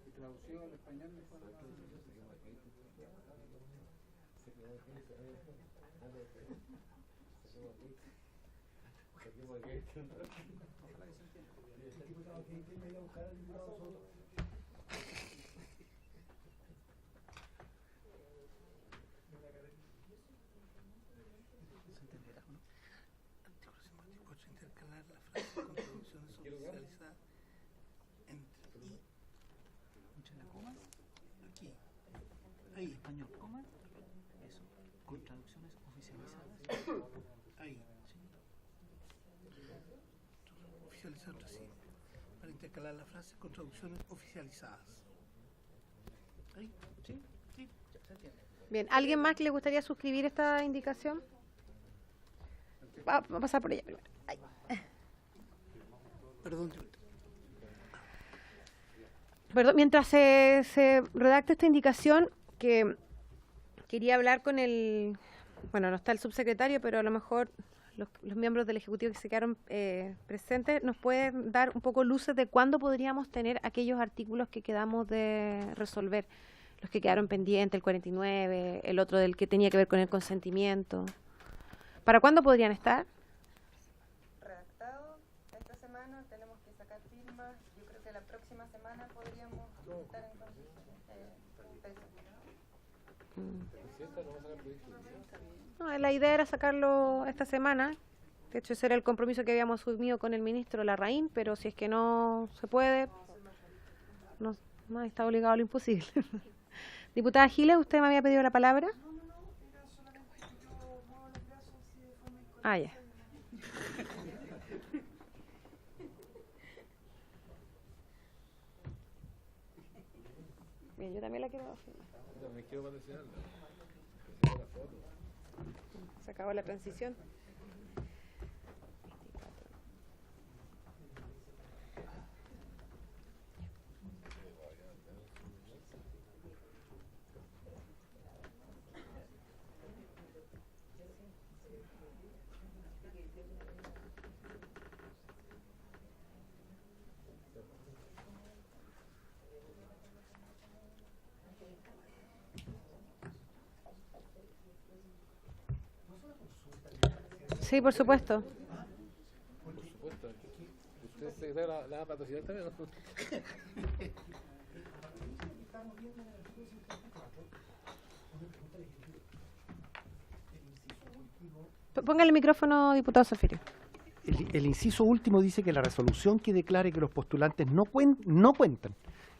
Y traducido al español mejor. Intercalar la frase con traducciones oficializadas entre y aquí, ahí, Español, coma, eso, con traducciones oficializadas. ahí. Oficializar entre sí. Para intercalar la frase con traducciones oficializadas. Ahí, sí, sí, ya se entiende. Bien, ¿alguien más que le gustaría suscribir esta indicación? Va a pasar por ella primero. Ay. Perdón, mientras se redacta esta indicación, que quería hablar con el... Bueno, no está el subsecretario, pero a lo mejor los miembros del Ejecutivo que se quedaron presentes nos pueden dar un poco luces de cuándo podríamos tener aquellos artículos que quedamos de resolver, los que quedaron pendientes, el 49, el otro del que tenía que ver con el consentimiento. ¿Para cuándo podrían estar? Redactado esta semana, tenemos que sacar firmas. Yo creo que la próxima semana podríamos estar en No, la idea era sacarlo esta semana. De hecho, ese era el compromiso que habíamos asumido con el ministro Larraín, pero si es que no se puede, no está obligado a lo imposible. Diputada Giles, ¿usted me había pedido la palabra? Ah, ya. Bien, yo también la quiero firmar. Yo también quiero patrocinarla. Se acabó la transición. Sí, por supuesto. Por supuesto. ¿Usted secretario la va a patrocinar también? Póngale el micrófono, diputado Zafiro. El inciso último dice que la resolución que declare que los postulantes no cuentan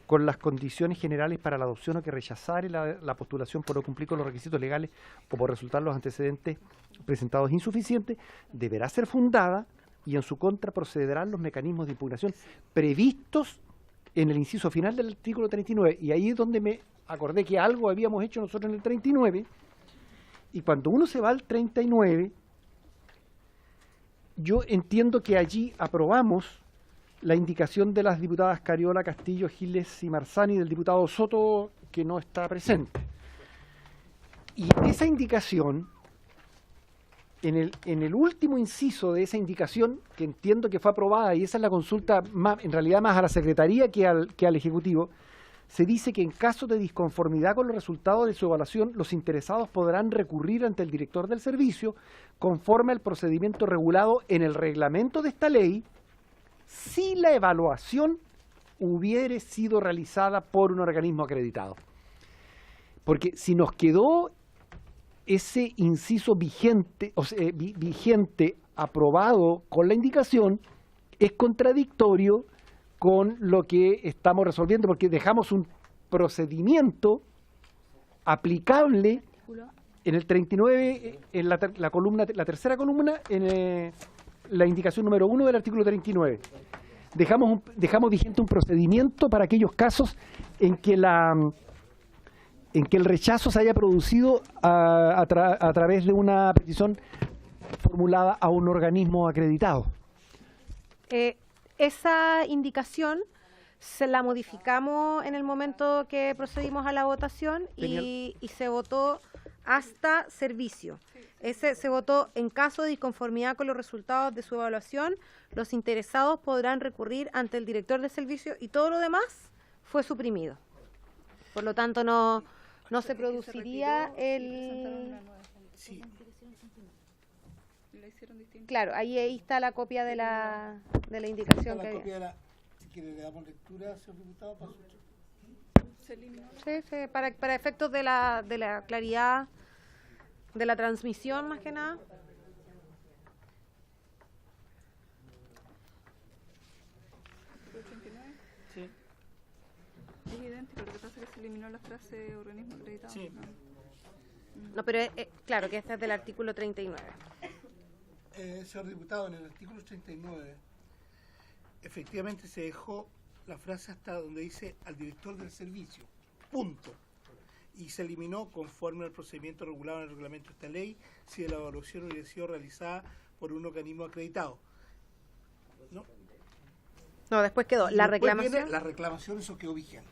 con las condiciones generales para la adopción o que rechazare la postulación por no cumplir con los requisitos legales o por resultar los antecedentes presentados insuficientes, deberá ser fundada y en su contra procederán los mecanismos de impugnación previstos en el inciso final del artículo 39. Y ahí es donde me acordé que algo habíamos hecho nosotros en el 39, y cuando uno se va al 39, yo entiendo que allí aprobamos la indicación de las diputadas Cariola, Castillo, Giles y Marzani, del diputado Soto, que no está presente. Y esa indicación, en el último inciso de esa indicación, que entiendo que fue aprobada, y esa es la consulta en realidad más a la Secretaría que al Ejecutivo, se dice que en caso de disconformidad con los resultados de su evaluación, los interesados podrán recurrir ante el director del servicio conforme al procedimiento regulado en el reglamento de esta ley, si la evaluación hubiere sido realizada por un organismo acreditado. Porque si nos quedó ese inciso vigente, aprobado con la indicación, es contradictorio con lo que estamos resolviendo, porque dejamos un procedimiento aplicable en el 39, en la columna, la tercera columna, en la indicación número 1 del artículo 39. Dejamos vigente un procedimiento para aquellos casos en que el rechazo se haya producido a través de una petición formulada a un organismo acreditado. Esa indicación se la modificamos en el momento que procedimos a la votación y se votó hasta servicio. Ese se votó en caso de disconformidad con los resultados de su evaluación, los interesados podrán recurrir ante el director de servicio y todo lo demás fue suprimido. Por lo tanto, no se produciría el... Sí. Claro, ahí está la copia de la indicación que había. Si quiere, le damos lectura, señor diputado, para su... Sí, para efectos de la claridad de la transmisión, más que nada. Sí. Es idéntico, lo que pasa es que se eliminó la frase organismo acreditado. Sí. No, pero claro que este es del artículo 39. Señor diputado, en el artículo 39, efectivamente se dejó la frase hasta donde dice al director del servicio, punto. Y se eliminó conforme al procedimiento regulado en el reglamento de esta ley, si la evaluación hubiera sido realizada por un organismo acreditado. No, después quedó la Después reclamación. viene la reclamación, eso quedó vigente.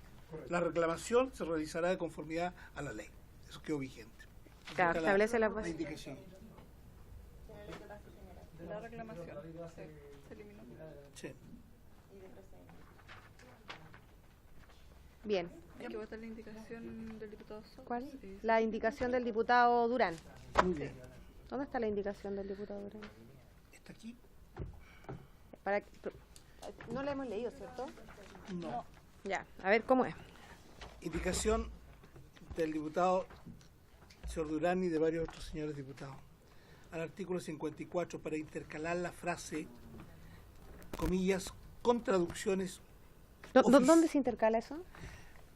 La reclamación se realizará de conformidad a la ley, eso quedó vigente. Claro, establece la indicación. La reclamación se eliminó. Sí. Bien. Hay que votar la indicación del diputado Soto. ¿Cuál? Sí. La indicación del diputado Durán. Muy bien. ¿Dónde está la indicación del diputado Durán? ¿Está aquí? No la hemos leído, ¿cierto? No. Ya, a ver cómo es. Indicación del diputado señor Durán y de varios otros señores diputados. Al artículo 54, para intercalar la frase, comillas, con traducciones... ¿Dónde se intercala eso?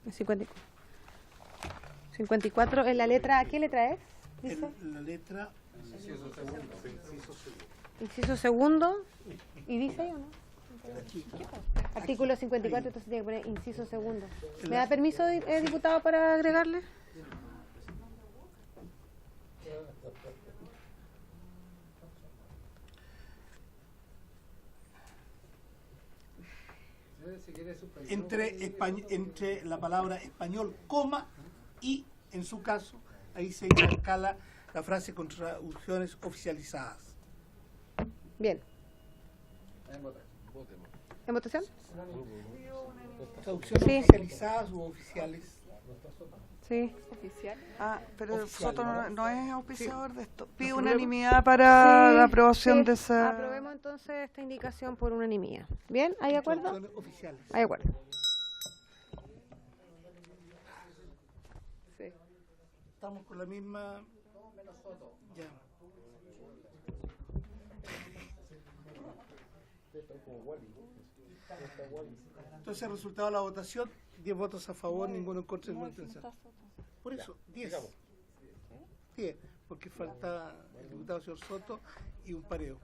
En 54, en la letra, ¿qué letra es? ¿Dice? En la letra... Inciso segundo. ¿Y dice ahí o no? Aquí. Artículo 54, entonces tiene que poner inciso segundo. ¿Me da permiso, diputado, para agregarle? Entre la palabra español, coma, y, en su caso, ahí se intercala la frase con traducciones oficializadas. Bien. ¿En votación? Traducciones oficializadas u oficiales. Sí. Oficial. Pero Oficial, Soto ¿no? no es auspiciador de esto. Pide problema. unanimidad para Sí, la aprobación sí. de esa... Aprobemos entonces esta indicación por unanimidad. ¿Bien? ¿Hay acuerdo? Traducciones oficiales. Hay acuerdo. Sí. Estamos con la misma... Ya. Entonces el resultado de la votación, 10 votos a favor, ninguno en contra, ninguna abstención. Por eso, 10. 10, porque falta el diputado señor Soto y un pareo.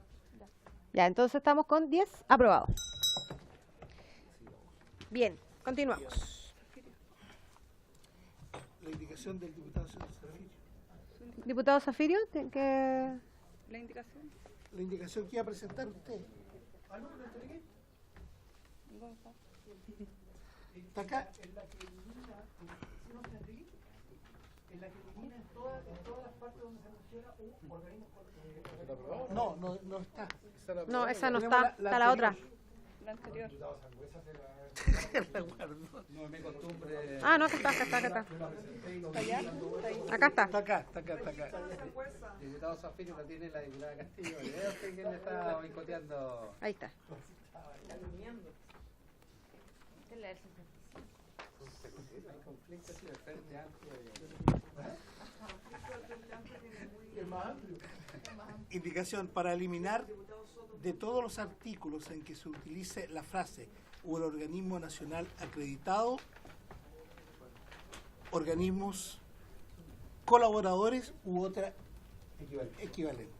Ya, entonces estamos con 10 aprobados. Bien, continuamos. La indicación del diputado señor Zafirio. Diputado Zafirio, que... La indicación. La indicación que iba a presentar usted. ¿Está acá? No, no está. No, esa no Tenemos está, está la otra. La anterior. La guardo. No es mi costumbre. Ah, no, acá está. ¿Está allá? ¿Está ahí? Acá está. Está acá. Diputado Zafirio la tiene la diputada Castillo. ¿Es usted quien le está boicoteando? Ahí está. Hay conflictos y el Frente Amplio. Indicación para eliminar de todos los artículos en que se utilice la frase o el organismo nacional acreditado, organismos colaboradores u otra equivalente.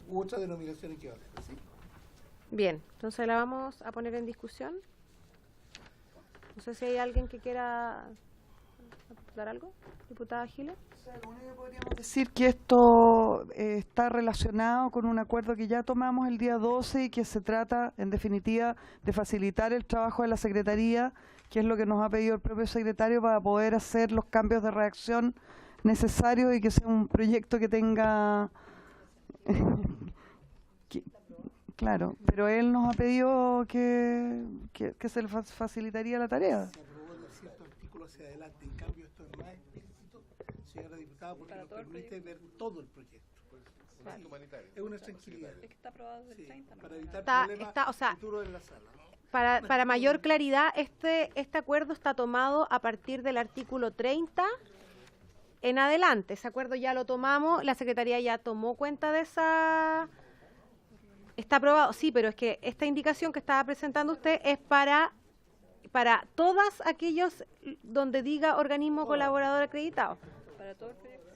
U otra denominación equivalente. ¿Sí? Bien, entonces la vamos a poner en discusión. No sé si hay alguien que quiera aportar algo. Diputada Giles. Lo único que podríamos decir que esto está relacionado con un acuerdo que ya tomamos el día 12 y que se trata, en definitiva, de facilitar el trabajo de la Secretaría, que es lo que nos ha pedido el propio secretario para poder hacer los cambios de redacción necesarios y que sea un proyecto que tenga... Claro, pero él nos ha pedido que se le facilitaría la tarea. Se aprobó de cierto artículo hacia adelante. En cambio, esto es más explícito, señora diputada, porque nos permite ver todo el proyecto. Es una tranquilidad. Es que está aprobado desde el 30. Para evitar Está, problemas o sea, futuros en la sala. ¿No? para mayor claridad, este acuerdo está tomado a partir del artículo 30 en adelante. Ese acuerdo ya lo tomamos, la Secretaría ya tomó cuenta de esa... Está aprobado, sí, pero es que esta indicación que estaba presentando usted es para todos aquellos donde diga organismo colaborador acreditado. Para todo el proyecto.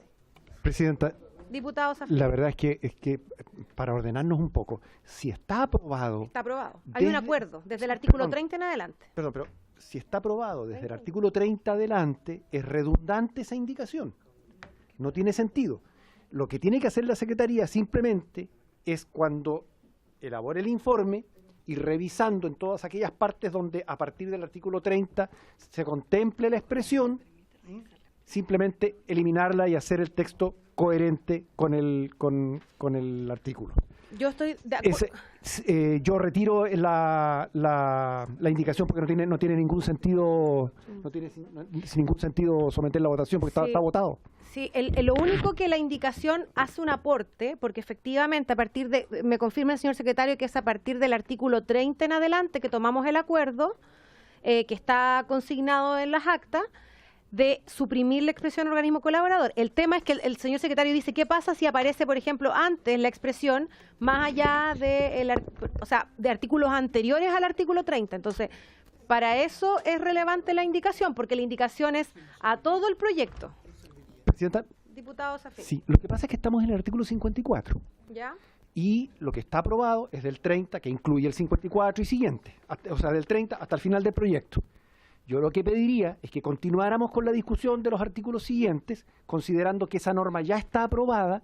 Presidenta, Diputado Zafir. la verdad es que para ordenarnos un poco, si está aprobado... Está aprobado. Hay un desde- acuerdo desde el artículo perdón. 30 en adelante. Perdón, pero si está aprobado desde el artículo 30 adelante, es redundante esa indicación. No tiene sentido. Lo que tiene que hacer la Secretaría simplemente es cuando elabore el informe y revisando en todas aquellas partes donde a partir del artículo 30 se contemple la expresión, simplemente eliminarla y hacer el texto coherente con el artículo. Yo estoy de acuerdo. Yo retiro la indicación porque no tiene ningún sentido, sin ningún sentido someter la votación porque Sí. está votado. Sí, lo único que la indicación hace un aporte, porque efectivamente a partir de, me confirma el señor secretario que es a partir del artículo 30 en adelante que tomamos el acuerdo, que está consignado en las actas, de suprimir la expresión organismo colaborador. El tema es que el señor secretario dice, ¿qué pasa si aparece, por ejemplo, antes la expresión más allá de artículos anteriores al artículo 30? Entonces, para eso es relevante la indicación, porque la indicación es a todo el proyecto. Presidenta, Diputado Zafir. sí, lo que pasa es que estamos en el artículo 54 ¿Ya? y lo que está aprobado es del 30, que incluye el 54 y siguiente, o sea, del 30 hasta el final del proyecto. Yo lo que pediría es que continuáramos con la discusión de los artículos siguientes, considerando que esa norma ya está aprobada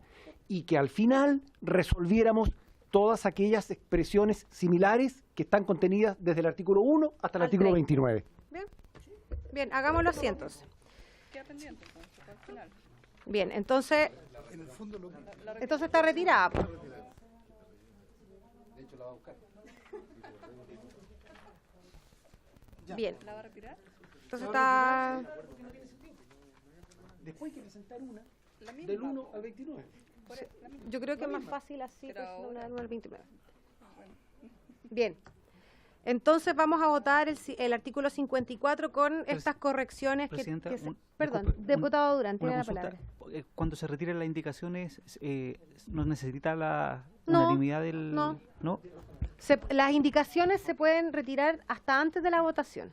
y que al final resolviéramos todas aquellas expresiones similares que están contenidas desde el artículo 1 hasta el Al artículo 30. 29. Bien, hagámoslo así entonces. Queda pendiente, entonces, al final. Bien, entonces En el fondo lo entonces está retirada. Pues. ya. Bien, ¿La va a retirar? entonces está... Después hay que presentar una La misma. del 1 al 29. Yo creo que es más fácil así, Pero pues, ahora- una del 1 al 29. Bien, entonces vamos a votar el artículo 54 con estas correcciones que... Presidenta, Perdón, disculpe, diputado Durán, tiene una la consulta. palabra. Cuando se retiran las indicaciones, ¿no necesita la No, unanimidad del...? no. ¿No? Las indicaciones se pueden retirar hasta antes de la votación.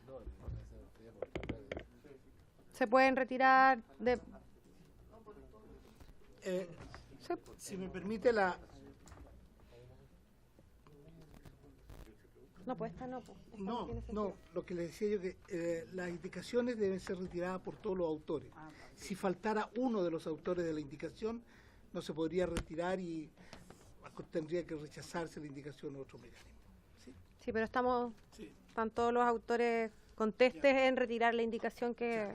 Se pueden retirar de... Si me permite No, pues esta no. Pues. Esta No, tiene sentido. no, lo que le decía yo que las indicaciones deben ser retiradas por todos los autores. Si faltara uno de los autores de la indicación, no se podría retirar y tendría que rechazarse la indicación u otro mecanismo. ¿Sí? Sí, pero están Sí. todos los autores contestes en retirar la indicación que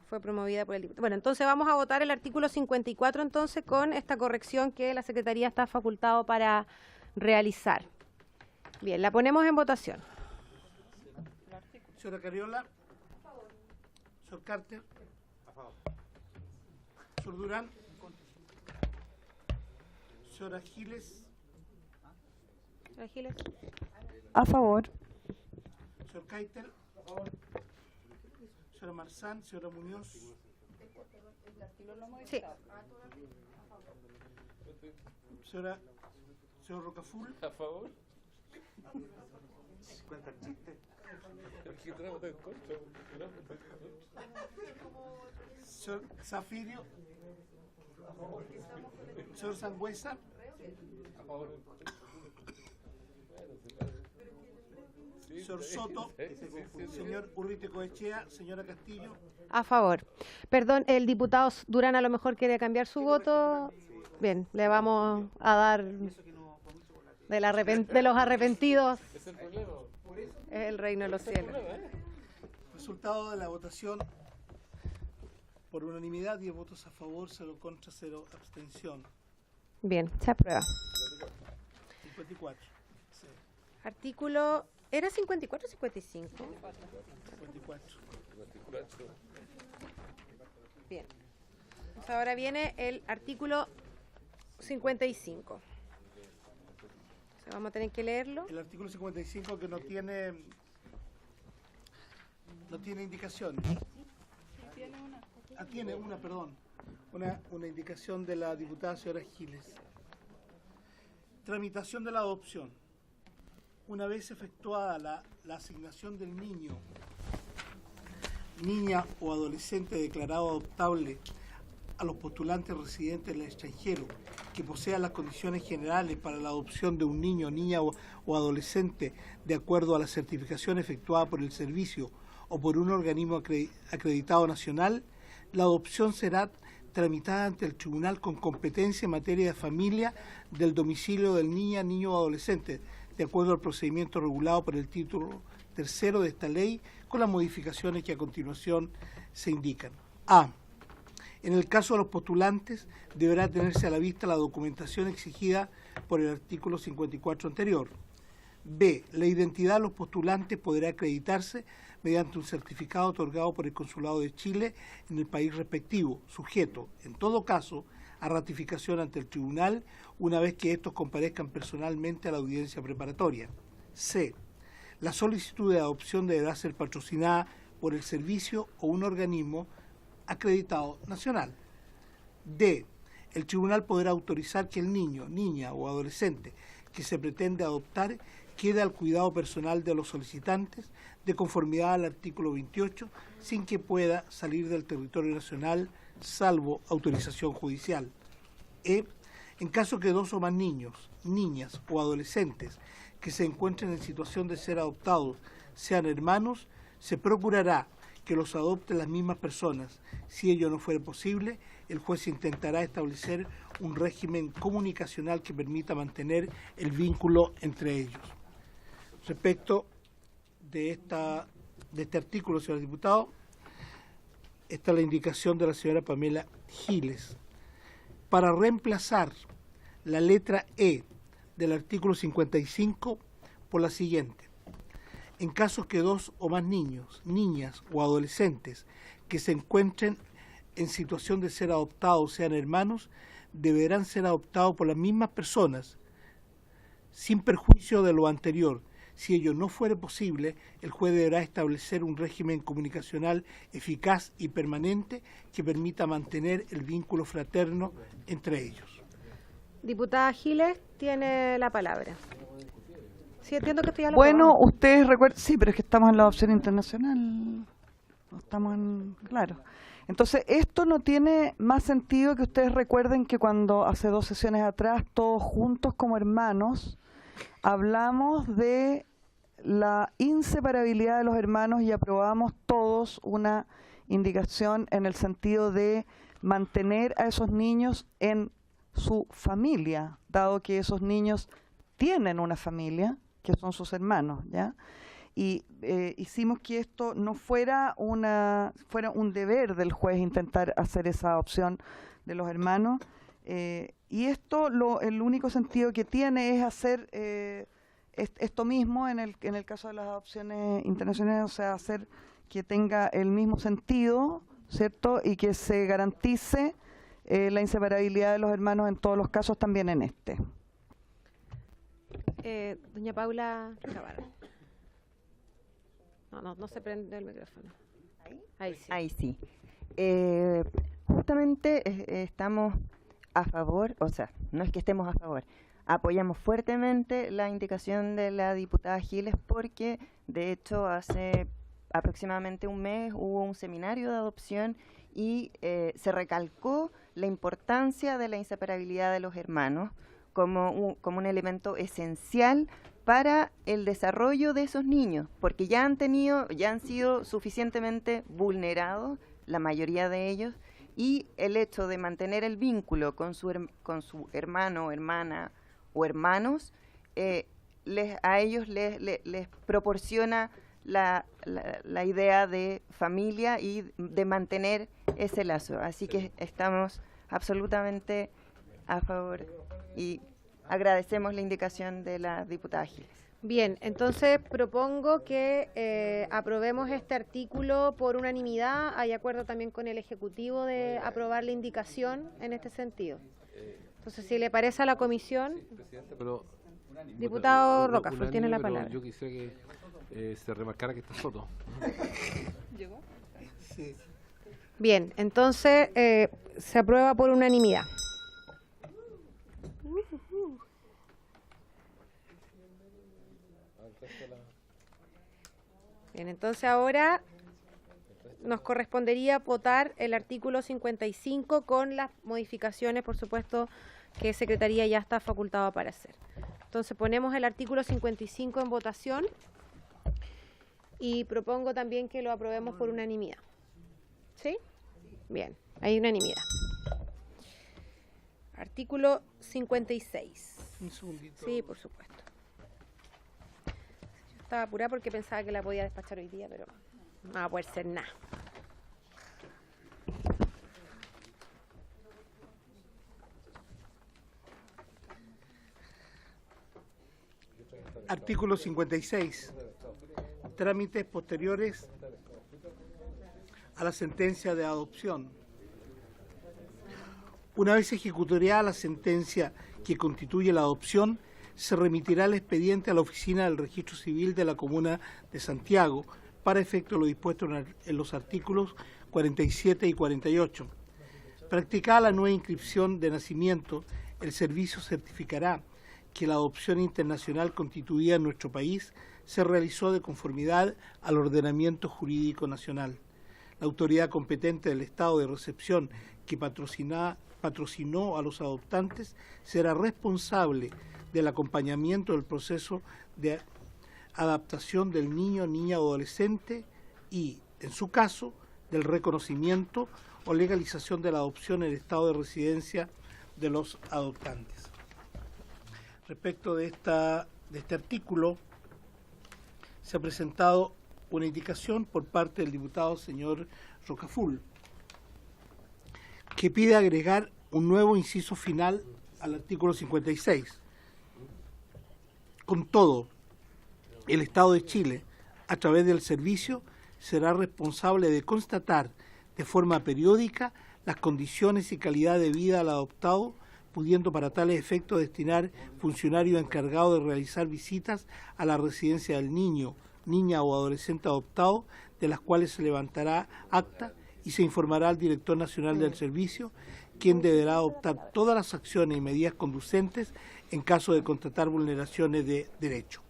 fue promovida por el diputado. Bueno, entonces vamos a votar el artículo 54 entonces con esta corrección que la Secretaría está facultado para realizar. Bien, la ponemos en votación. Señora Cariola. Señor Carter. Señor Durán. Señora Giles. Giles. A favor. Señor Keitel. Señora Marzán. Señora Muñoz. Sí. Señor Rocaful. A favor. Señor Zafirio. Señor Sangüesa. A favor. Señor Soto. Señor Urritecoechea. Señora Castillo. A favor. Perdón, el diputado Durán a lo mejor quiere cambiar su voto. Bien, le vamos a dar de los arrepentidos. Es el problema. Es el reino de los cielos. Resultado de la votación por unanimidad, 10 votos a favor, 0 contra, 0 abstención. Bien, se aprueba. 54. Sí, Artículo, ¿era 54 o 55? 54. Bien. Pues ahora viene el artículo 55. O sea, vamos a tener que leerlo. El artículo 55 que no tiene indicación. Tiene una, perdón. Una indicación de la diputada señora Giles. Tramitación de la adopción. Una vez efectuada la asignación del niño, niña o adolescente declarado adoptable a los postulantes residentes en el extranjero que posean las condiciones generales para la adopción de un niño, niña o adolescente de acuerdo a la certificación efectuada por el servicio o por un organismo acreditado nacional, la adopción será tramitada ante el tribunal con competencia en materia de familia del domicilio del niño o adolescente, de acuerdo al procedimiento regulado por el título tercero de esta ley, con las modificaciones que a continuación se indican. A. En el caso de los postulantes, deberá tenerse a la vista la documentación exigida por el artículo 54 anterior. B. La identidad de los postulantes podrá acreditarse mediante un certificado otorgado por el Consulado de Chile en el país respectivo, sujeto, en todo caso, a ratificación ante el tribunal una vez que estos comparezcan personalmente a la audiencia preparatoria. C. La solicitud de adopción deberá ser patrocinada por el servicio o un organismo acreditado nacional. D. El tribunal podrá autorizar que el niño, niña o adolescente que se pretende adoptar quede al cuidado personal de los solicitantes de conformidad al artículo 28 sin que pueda salir del territorio nacional salvo autorización judicial. E. En caso que dos o más niños, niñas o adolescentes que se encuentren en situación de ser adoptados sean hermanos, se procurará que los adopten las mismas personas. Si ello no fuere posible, el juez intentará establecer un régimen comunicacional que permita mantener el vínculo entre ellos. Respecto de este artículo, señor diputado, está la indicación de la señora Pamela Giles. Para reemplazar la letra E del artículo 55 por la siguiente. En caso que dos o más niños, niñas o adolescentes que se encuentren en situación de ser adoptados sean hermanos, deberán ser adoptados por las mismas personas, sin perjuicio de lo anterior. Si ello no fuere posible, el juez deberá establecer un régimen comunicacional eficaz y permanente que permita mantener el vínculo fraterno entre ellos. Diputada Giles tiene la palabra. Sí, entiendo que esto ya lo Bueno, aprobamos. ustedes recuerdan, sí, pero es que estamos en la adopción internacional, no estamos en, claro. Entonces, esto no tiene más sentido que ustedes recuerden que cuando hace 2 sesiones atrás, todos juntos como hermanos, hablamos de la inseparabilidad de los hermanos y aprobamos todos una indicación en el sentido de mantener a esos niños en su familia, dado que esos niños tienen una familia, que son sus hermanos, ¿ya? Y hicimos que esto no fuera un deber del juez intentar hacer esa adopción de los hermanos. Y esto, el único sentido que tiene es hacer esto mismo en el caso de las adopciones internacionales, o sea, hacer que tenga el mismo sentido, ¿cierto? Y que se garantice la inseparabilidad de los hermanos en todos los casos, también en este. Doña Paula Chavarra. No se prende el micrófono. Ahí sí. Ahí sí. Justamente estamos a favor, o sea, no es que estemos a favor, apoyamos fuertemente la indicación de la diputada Giles porque, de hecho, hace aproximadamente un mes hubo un seminario de adopción y se recalcó la importancia de la inseparabilidad de los hermanos como un elemento esencial para el desarrollo de esos niños, porque ya han sido suficientemente vulnerados, la mayoría de ellos, y el hecho de mantener el vínculo con su hermano, hermana o hermanos, a ellos les proporciona la idea de familia y de mantener ese lazo. Así que estamos absolutamente a favor y agradecemos la indicación de la diputada Giles. Bien, entonces propongo que aprobemos este artículo por unanimidad. Hay acuerdo también con el Ejecutivo de aprobar la indicación en este sentido. Entonces, si le parece a la comisión, Presidente, pero diputado Rocafort tiene la palabra. Yo quisiera que se remarcara que está Soto. ¿Llegó? Sí. Bien, entonces se aprueba por unanimidad. Bien, entonces ahora nos correspondería votar el artículo 55 con las modificaciones, por supuesto, que Secretaría ya está facultado para hacer. Entonces ponemos el artículo 55 en votación y propongo también que lo aprobemos por unanimidad. ¿Sí? Bien, hay unanimidad. Artículo 56. Un segundito. Sí, por supuesto. Yo estaba apurada porque pensaba que la podía despachar hoy día, pero no va a poder ser nada. Artículo 56. Trámites posteriores a la sentencia de adopción. Una vez ejecutoriada la sentencia que constituye la adopción, se remitirá el expediente a la Oficina del Registro Civil de la Comuna de Santiago para efecto de lo dispuesto en los artículos 47 y 48. Practicada la nueva inscripción de nacimiento, el servicio certificará que la adopción internacional constituida en nuestro país se realizó de conformidad al ordenamiento jurídico nacional. La autoridad competente del Estado de recepción que patrocinó a los adoptantes será responsable del acompañamiento del proceso de adaptación del niño, niña o adolescente y, en su caso, del reconocimiento o legalización de la adopción en el estado de residencia de los adoptantes. Respecto de este artículo, se ha presentado una indicación por parte del diputado señor Rocafort, que pide agregar un nuevo inciso final al artículo 56. Con todo, el Estado de Chile, a través del servicio, será responsable de constatar de forma periódica las condiciones y calidad de vida al adoptado, pudiendo para tales efectos destinar funcionarios encargados de realizar visitas a la residencia del niño, niña o adolescente adoptado, de las cuales se levantará acta y se informará al director nacional del servicio, quien deberá adoptar todas las acciones y medidas conducentes en caso de constatar vulneraciones de derecho.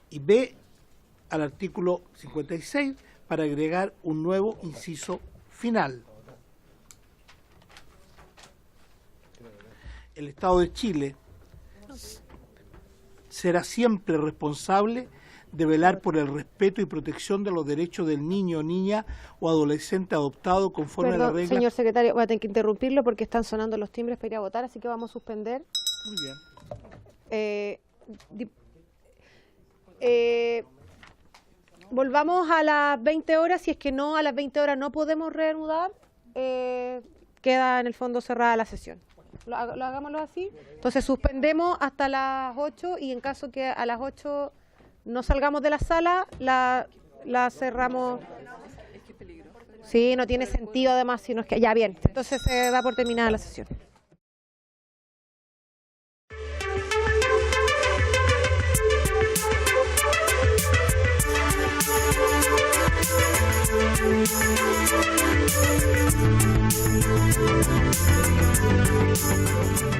Y B, al artículo 56, para agregar un nuevo inciso final. El Estado de Chile será siempre responsable de velar por el respeto y protección de los derechos del niño, niña o adolescente adoptado conforme a la regla. Señor secretario, voy a tener que interrumpirlo porque están sonando los timbres para ir a votar, así que vamos a suspender. Muy bien. Volvamos a las 20 horas, si es que no, a las 20 horas no podemos reanudar, queda en el fondo cerrada la sesión. Lo hagámoslo así. Entonces suspendemos hasta las 8 y en caso que a las 8 no salgamos de la sala, la cerramos. Sí, no tiene sentido además, sino es que ya bien. Entonces se da por terminada la sesión. Thank you. Chao.